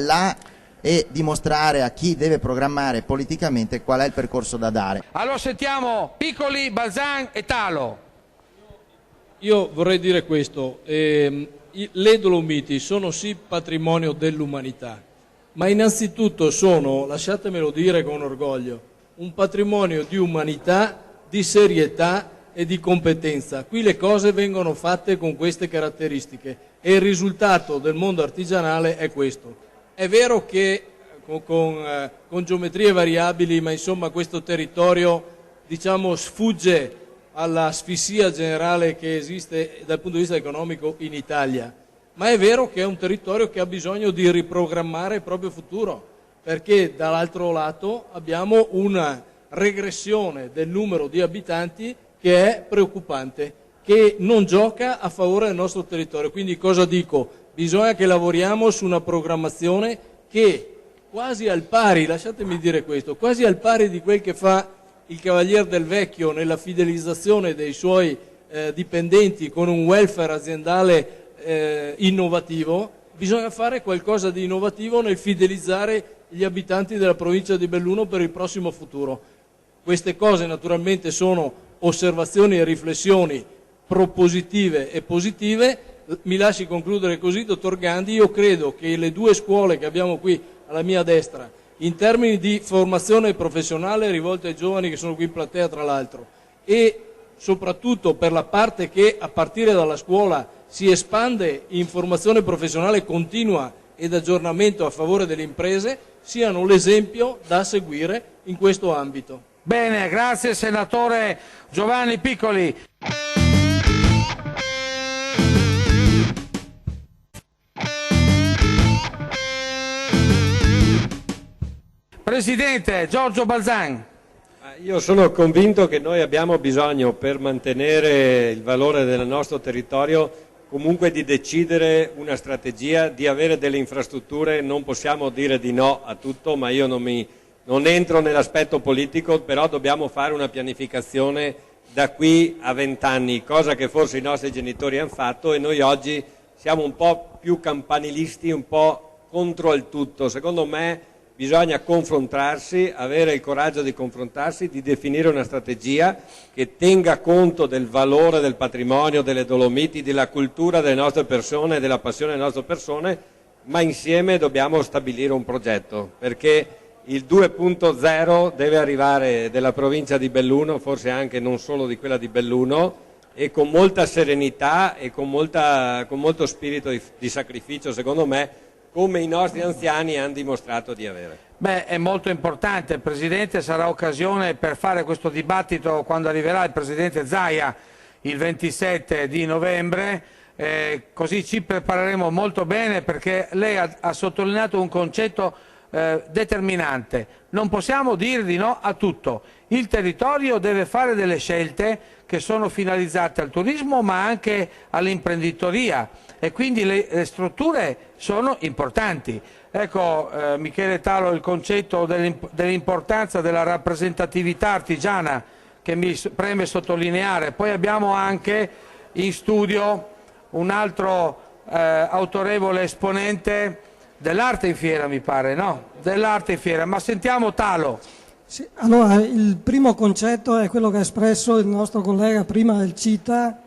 e dimostrare a chi deve programmare politicamente qual è il percorso da dare.
Allora sentiamo Piccoli, Balzan e Talo.
Io vorrei dire questo, le Dolomiti sono sì patrimonio dell'umanità, ma innanzitutto sono, lasciatemelo dire con orgoglio, un patrimonio di umanità, di serietà e di competenza. Qui le cose vengono fatte con queste caratteristiche e il risultato del mondo artigianale è questo. È vero che con geometrie variabili, ma insomma questo territorio, diciamo, sfugge all'asfissia generale che esiste dal punto di vista economico in Italia, ma è vero che è un territorio che ha bisogno di riprogrammare il proprio futuro, perché dall'altro lato abbiamo una regressione del numero di abitanti che è preoccupante, che non gioca a favore del nostro territorio. Quindi cosa dico? Bisogna che lavoriamo su una programmazione che quasi al pari, lasciatemi dire questo, quasi al pari di quel che fa il Cavalier del Vecchio nella fidelizzazione dei suoi dipendenti con un welfare aziendale innovativo, bisogna fare qualcosa di innovativo nel fidelizzare gli abitanti della provincia di Belluno per il prossimo futuro. Queste cose naturalmente sono osservazioni e riflessioni propositive e positive. Mi lasci concludere così, dottor Gandhi. Io credo che le due scuole che abbiamo qui alla mia destra, in termini di formazione professionale rivolte ai giovani che sono qui in platea tra l'altro, e soprattutto per la parte che a partire dalla scuola si espande in formazione professionale continua ed aggiornamento a favore delle imprese, siano l'esempio da seguire in questo ambito.
Bene, grazie senatore Giovanni Piccoli. Presidente Giorgio Balzan.
Io sono convinto che noi abbiamo bisogno, per mantenere il valore del nostro territorio, comunque di decidere una strategia, di avere delle infrastrutture. Non possiamo dire di no a tutto, ma io non entro nell'aspetto politico, però dobbiamo fare una pianificazione da qui a 20 anni, cosa che forse i nostri genitori hanno fatto, e noi oggi siamo un po' più campanilisti, un po' contro il tutto. Secondo me bisogna confrontarsi, avere il coraggio di confrontarsi, di definire una strategia che tenga conto del valore del patrimonio, delle Dolomiti, della cultura delle nostre persone, della passione delle nostre persone, ma insieme dobbiamo stabilire un progetto, perché il 2.0 deve arrivare dalla provincia di Belluno, forse anche non solo di quella di Belluno, e con molta serenità e con molto spirito di sacrificio, secondo me, come i nostri anziani hanno dimostrato di avere.
Beh, è molto importante, Presidente, sarà occasione per fare questo dibattito quando arriverà il Presidente Zaia il 27 di novembre, così ci prepareremo molto bene, perché lei ha sottolineato un concetto determinante. Non possiamo dire di no a tutto. Il territorio deve fare delle scelte che sono finalizzate al turismo ma anche all'imprenditoria, e quindi le strutture sono importanti. Ecco, Michele Talo, il concetto dell'importanza della rappresentatività artigiana che mi preme sottolineare. Poi abbiamo anche in studio un altro autorevole esponente dell'arte in fiera, mi pare, no? Dell'arte in fiera, ma sentiamo Talo.
Sì, allora, il primo concetto è quello che ha espresso il nostro collega prima del CITA,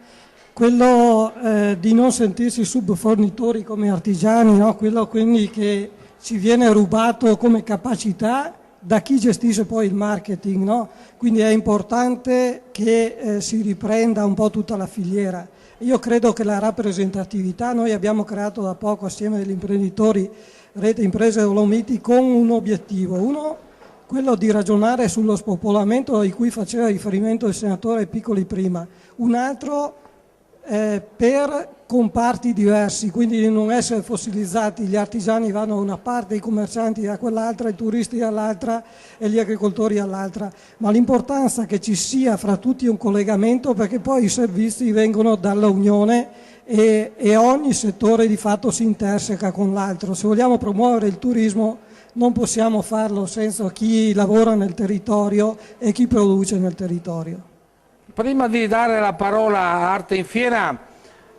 quello di non sentirsi subfornitori come artigiani, no? Quello quindi che ci viene rubato come capacità da chi gestisce poi il marketing, no? Quindi è importante che si riprenda un po' tutta la filiera. Io credo che la rappresentatività, noi abbiamo creato da poco assieme agli imprenditori Rete Imprese Dolomiti con un obiettivo, uno quello di ragionare sullo spopolamento di cui faceva riferimento il senatore Piccoli prima, un altro per comparti diversi, quindi di non essere fossilizzati, gli artigiani vanno da una parte, i commercianti da quell'altra, i turisti dall'altra e gli agricoltori dall'altra, ma l'importanza che ci sia fra tutti un collegamento, perché poi i servizi vengono dalla unione e ogni settore di fatto si interseca con l'altro. Se vogliamo promuovere il turismo non possiamo farlo senza chi lavora nel territorio e chi produce nel territorio.
Prima di dare la parola a Arte in Fiera,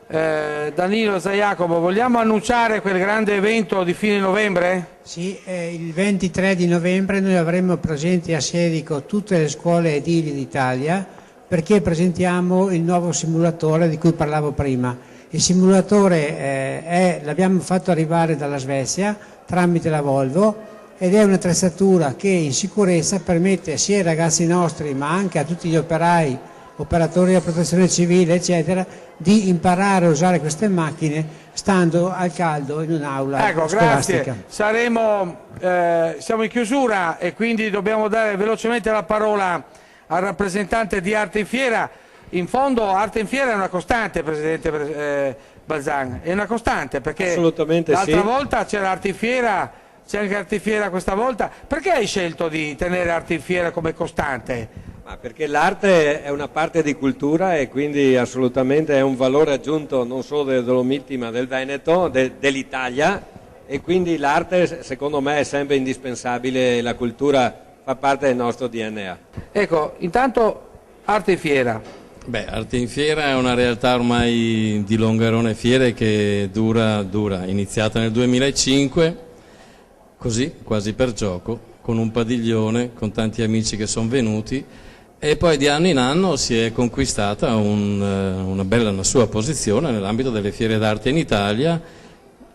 Danilo Zaiacomo, vogliamo annunciare quel grande evento di fine novembre?
Sì, il 23 di novembre noi avremo presenti a Serico tutte le scuole edili d'Italia, perché presentiamo il nuovo simulatore di cui parlavo prima. Il simulatore l'abbiamo fatto arrivare dalla Svezia, tramite la Volvo, ed è un'attrezzatura che in sicurezza permette sia ai ragazzi nostri ma anche a tutti gli operai, operatori della protezione civile eccetera, di imparare a usare queste macchine stando al caldo in un'aula scolastica.
Grazie. Siamo in chiusura e quindi dobbiamo dare velocemente la parola al rappresentante di Arte in Fiera. In fondo Arte in Fiera è una costante, Presidente Balzan, è una costante perché l'altra volta c'era Arte in Fiera, c'è anche Arte in Fiera questa volta. Perché hai scelto di tenere Arte in Fiera come costante?
Perché l'arte è una parte di cultura e quindi assolutamente è un valore aggiunto non solo delle Dolomiti ma del Veneto, dell'Italia, e quindi l'arte secondo me è sempre indispensabile, la cultura fa parte del nostro DNA.
Ecco, intanto Arte in Fiera.
Arte in Fiera è una realtà ormai di Longarone Fiere che dura, iniziata nel 2005, così, quasi per gioco, con un padiglione, con tanti amici che sono venuti, e poi di anno in anno si è conquistata una sua posizione nell'ambito delle fiere d'arte in Italia,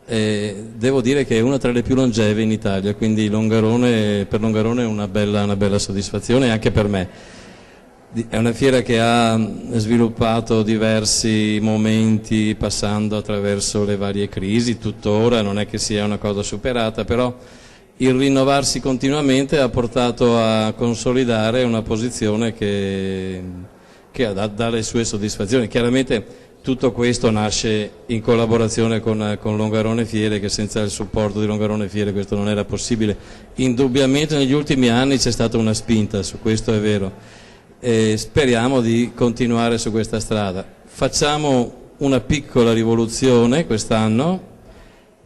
e devo dire che è una tra le più longeve in Italia, quindi per Longarone è una bella soddisfazione anche per me. È una fiera che ha sviluppato diversi momenti passando attraverso le varie crisi, tuttora non è che sia una cosa superata, però il rinnovarsi continuamente ha portato a consolidare una posizione che dà le sue soddisfazioni. Chiaramente tutto questo nasce in collaborazione con Longarone Fiere, che senza il supporto di Longarone Fiere questo non era possibile. Indubbiamente negli ultimi anni c'è stata una spinta, su questo è vero, e speriamo di continuare su questa strada. Facciamo una piccola rivoluzione quest'anno.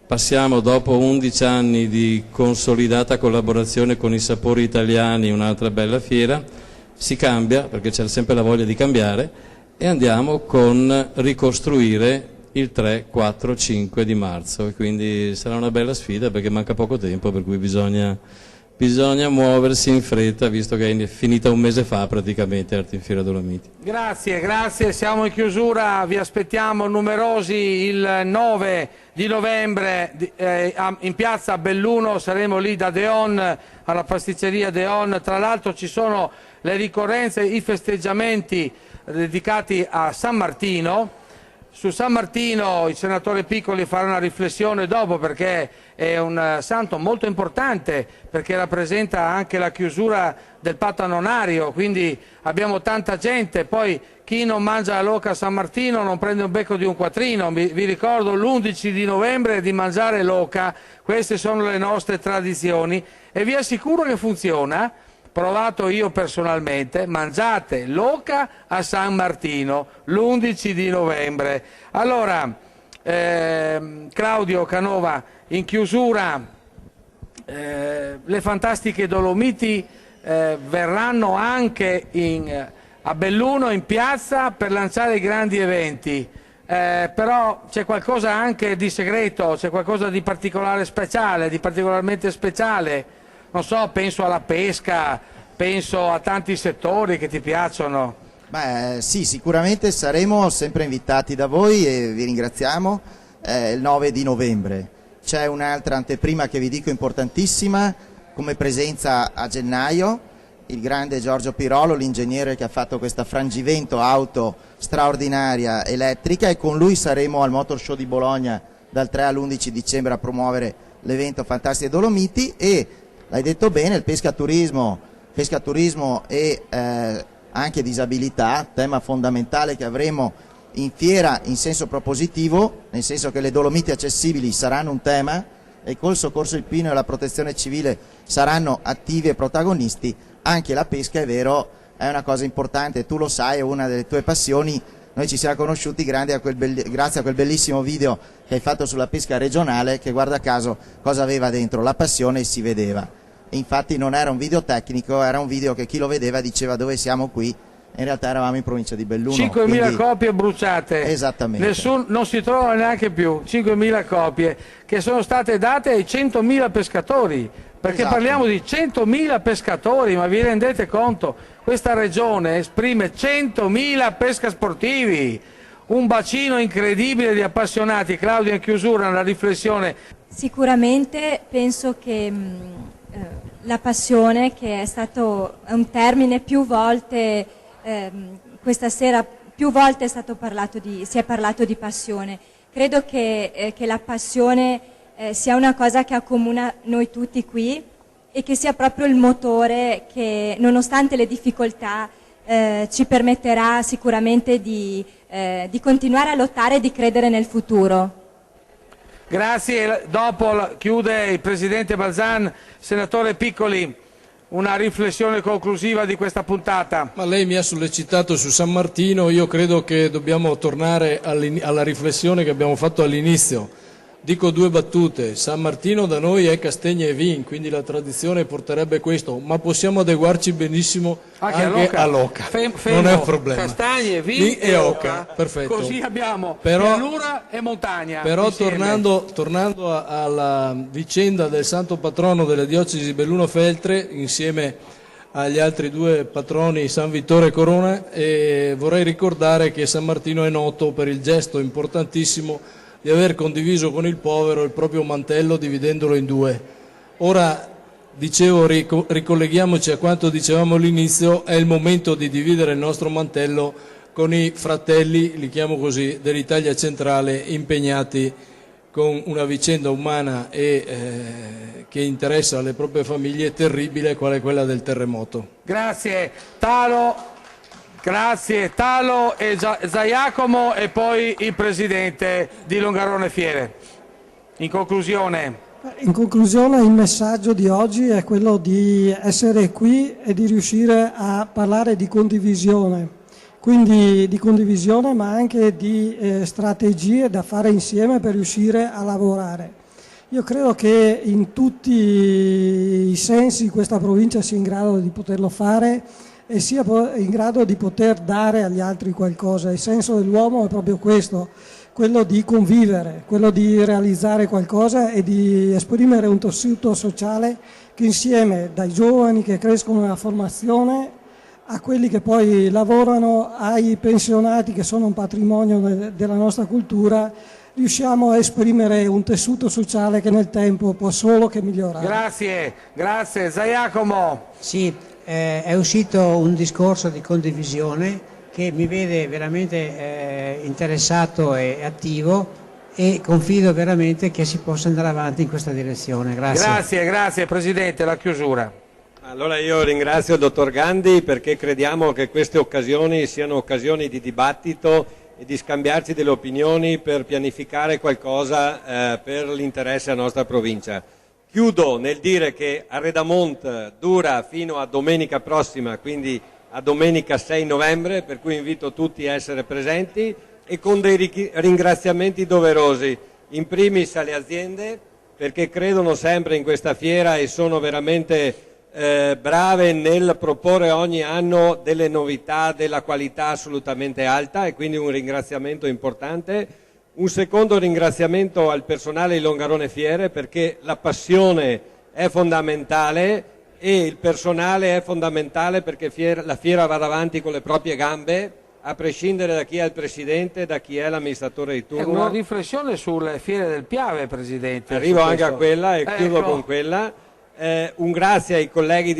Passiamo dopo 11 anni di consolidata collaborazione con i Sapori Italiani, un'altra bella fiera, si cambia perché c'è sempre la voglia di cambiare e andiamo con ricostruire il 3, 4, 5 di marzo, e quindi sarà una bella sfida perché manca poco tempo, per cui bisogna muoversi in fretta, visto che è finita un mese fa praticamente Arte in Fiera Dolomiti.
Grazie, siamo in chiusura, vi aspettiamo numerosi il 9 di novembre in piazza Belluno, saremo lì da Deon, alla pasticceria Deon. Tra l'altro ci sono le ricorrenze, i festeggiamenti dedicati a San Martino. Su San Martino il senatore Piccoli farà una riflessione dopo, perché è un santo molto importante, perché rappresenta anche la chiusura del patto annonario, quindi abbiamo tanta gente. Poi chi non mangia la l'oca a San Martino non prende un becco di un quattrino. Vi ricordo l'11 di novembre di mangiare l'oca, queste sono le nostre tradizioni e vi assicuro che funziona. Provato io personalmente, mangiate l'oca a San Martino l'11 di novembre. Allora, Claudio Canova, in chiusura, le fantastiche Dolomiti verranno anche a Belluno in piazza per lanciare i grandi eventi, però c'è qualcosa anche di segreto, c'è qualcosa di particolare speciale, di particolarmente speciale. Non so, penso alla pesca, penso a tanti settori che ti piacciono.
Sì, sicuramente saremo sempre invitati da voi e vi ringraziamo il 9 di novembre. C'è un'altra anteprima che vi dico importantissima, come presenza a gennaio, il grande Giorgio Pirolo, l'ingegnere che ha fatto questa frangivento auto straordinaria elettrica, e con lui saremo al Motor Show di Bologna dal 3 all'11 dicembre a promuovere l'evento Fantastiche Dolomiti. E l'hai detto bene, il pescaturismo e anche disabilità, tema fondamentale che avremo in fiera in senso propositivo, nel senso che le Dolomiti accessibili saranno un tema e col soccorso alpino e la protezione civile saranno attivi e protagonisti. Anche la pesca, è vero, è una cosa importante, tu lo sai, è una delle tue passioni. Noi ci siamo conosciuti grazie a quel bellissimo video che hai fatto sulla pesca regionale, che guarda caso cosa aveva dentro, la passione, e si vedeva. Infatti non era un video tecnico, era un video che chi lo vedeva diceva: dove siamo qui? In realtà eravamo in provincia di Belluno.
5.000 copie bruciate.
Esattamente.
Non si trovano neanche più, 5.000 copie che sono state date ai 100.000 pescatori, perché parliamo di 100.000 pescatori, ma vi rendete conto? Questa regione esprime 100.000 pescasportivi, un bacino incredibile di appassionati. Claudio, in chiusura una riflessione.
Sicuramente penso che la passione, che è un termine più volte questa sera, più volte si è parlato di passione. Credo che la passione sia una cosa che accomuna noi tutti qui e che sia proprio il motore che, nonostante le difficoltà, ci permetterà sicuramente di continuare a lottare e di credere nel futuro.
Grazie, dopo chiude il Presidente Balzan. Senatore Piccoli, una riflessione conclusiva di questa puntata.
Ma lei mi ha sollecitato su San Martino, io credo che dobbiamo tornare alla riflessione che abbiamo fatto all'inizio. Dico due battute: San Martino da noi è Castegna e Vin, quindi la tradizione porterebbe questo, ma possiamo adeguarci benissimo anche a Loca. Non è un problema.
Castagne, Vin
e Oca. Perfetto.
Così abbiamo pianura e montagna.
Però
insieme.
tornando alla vicenda del santo patrono della diocesi di Belluno-Feltre, insieme agli altri due patroni San Vittore e Corona, vorrei ricordare che San Martino è noto per il gesto importantissimo di aver condiviso con il povero il proprio mantello dividendolo in due. Ora, dicevo, ricolleghiamoci a quanto dicevamo all'inizio, è il momento di dividere il nostro mantello con i fratelli, li chiamo così, dell'Italia centrale, impegnati con una vicenda umana e che interessa le proprie famiglie terribile, qual è quella del terremoto.
Grazie Talo. Grazie Talo e Giacomo e poi il Presidente di Longarone Fiere. In conclusione.
In conclusione il messaggio di oggi è quello di essere qui e di riuscire a parlare di condivisione, quindi di condivisione ma anche di strategie da fare insieme per riuscire a lavorare. Io credo che in tutti i sensi questa provincia sia in grado di poterlo fare e sia in grado di poter dare agli altri qualcosa. Il senso dell'uomo è proprio questo, quello di convivere, quello di realizzare qualcosa e di esprimere un tessuto sociale che insieme, dai giovani che crescono nella formazione a quelli che poi lavorano, ai pensionati che sono un patrimonio della nostra cultura, riusciamo a esprimere un tessuto sociale che nel tempo può solo che migliorare.
Grazie. Giacomo.
Sì. È uscito un discorso di condivisione che mi vede veramente interessato e attivo e confido veramente che si possa andare avanti in questa direzione.
Grazie Presidente, la chiusura.
Allora io ringrazio il Dottor Gandhi perché crediamo che queste occasioni siano occasioni di dibattito e di scambiarci delle opinioni per pianificare qualcosa per l'interesse della nostra provincia. Chiudo nel dire che Arredamont dura fino a domenica prossima, quindi a domenica 6 novembre, per cui invito tutti a essere presenti e con dei ringraziamenti doverosi, in primis alle aziende perché credono sempre in questa fiera e sono veramente brave nel proporre ogni anno delle novità della qualità assolutamente alta e quindi un ringraziamento importante. Un secondo ringraziamento al personale di Longarone Fiere perché la passione è fondamentale e il personale è fondamentale perché la fiera vada avanti con le proprie gambe, a prescindere da chi è il Presidente, da chi è l'amministratore di turno.
Una riflessione sulle fiere del Piave, Presidente.
Arrivo anche a quella e chiudo con quella. Un grazie ai colleghi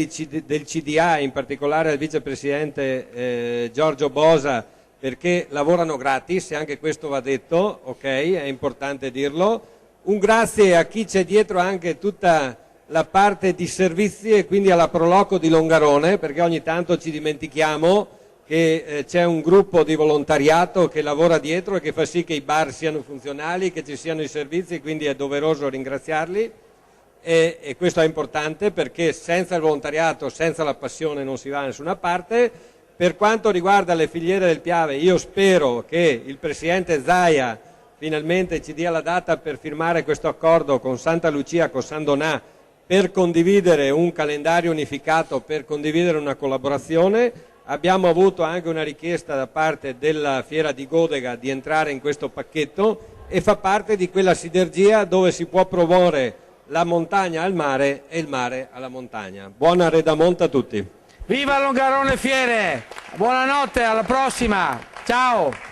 del CDA, in particolare al Vicepresidente Giorgio Bosa, perché lavorano gratis, e anche questo va detto, ok, è importante dirlo. Un grazie a chi c'è dietro anche tutta la parte di servizi e quindi alla Proloco di Longarone, perché ogni tanto ci dimentichiamo che c'è un gruppo di volontariato che lavora dietro e che fa sì che i bar siano funzionali, che ci siano i servizi, quindi è doveroso ringraziarli e questo è importante perché senza il volontariato, senza la passione non si va da nessuna parte. Per quanto riguarda le filiere del Piave, io spero che il Presidente Zaia finalmente ci dia la data per firmare questo accordo con Santa Lucia, con San Donà, per condividere un calendario unificato, per condividere una collaborazione. Abbiamo avuto anche una richiesta da parte della Fiera di Godega di entrare in questo pacchetto e fa parte di quella sinergia dove si può promuovere la montagna al mare e il mare alla montagna. Buona Arredamont a tutti!
Viva Longarone Fiere! Buonanotte, alla prossima! Ciao!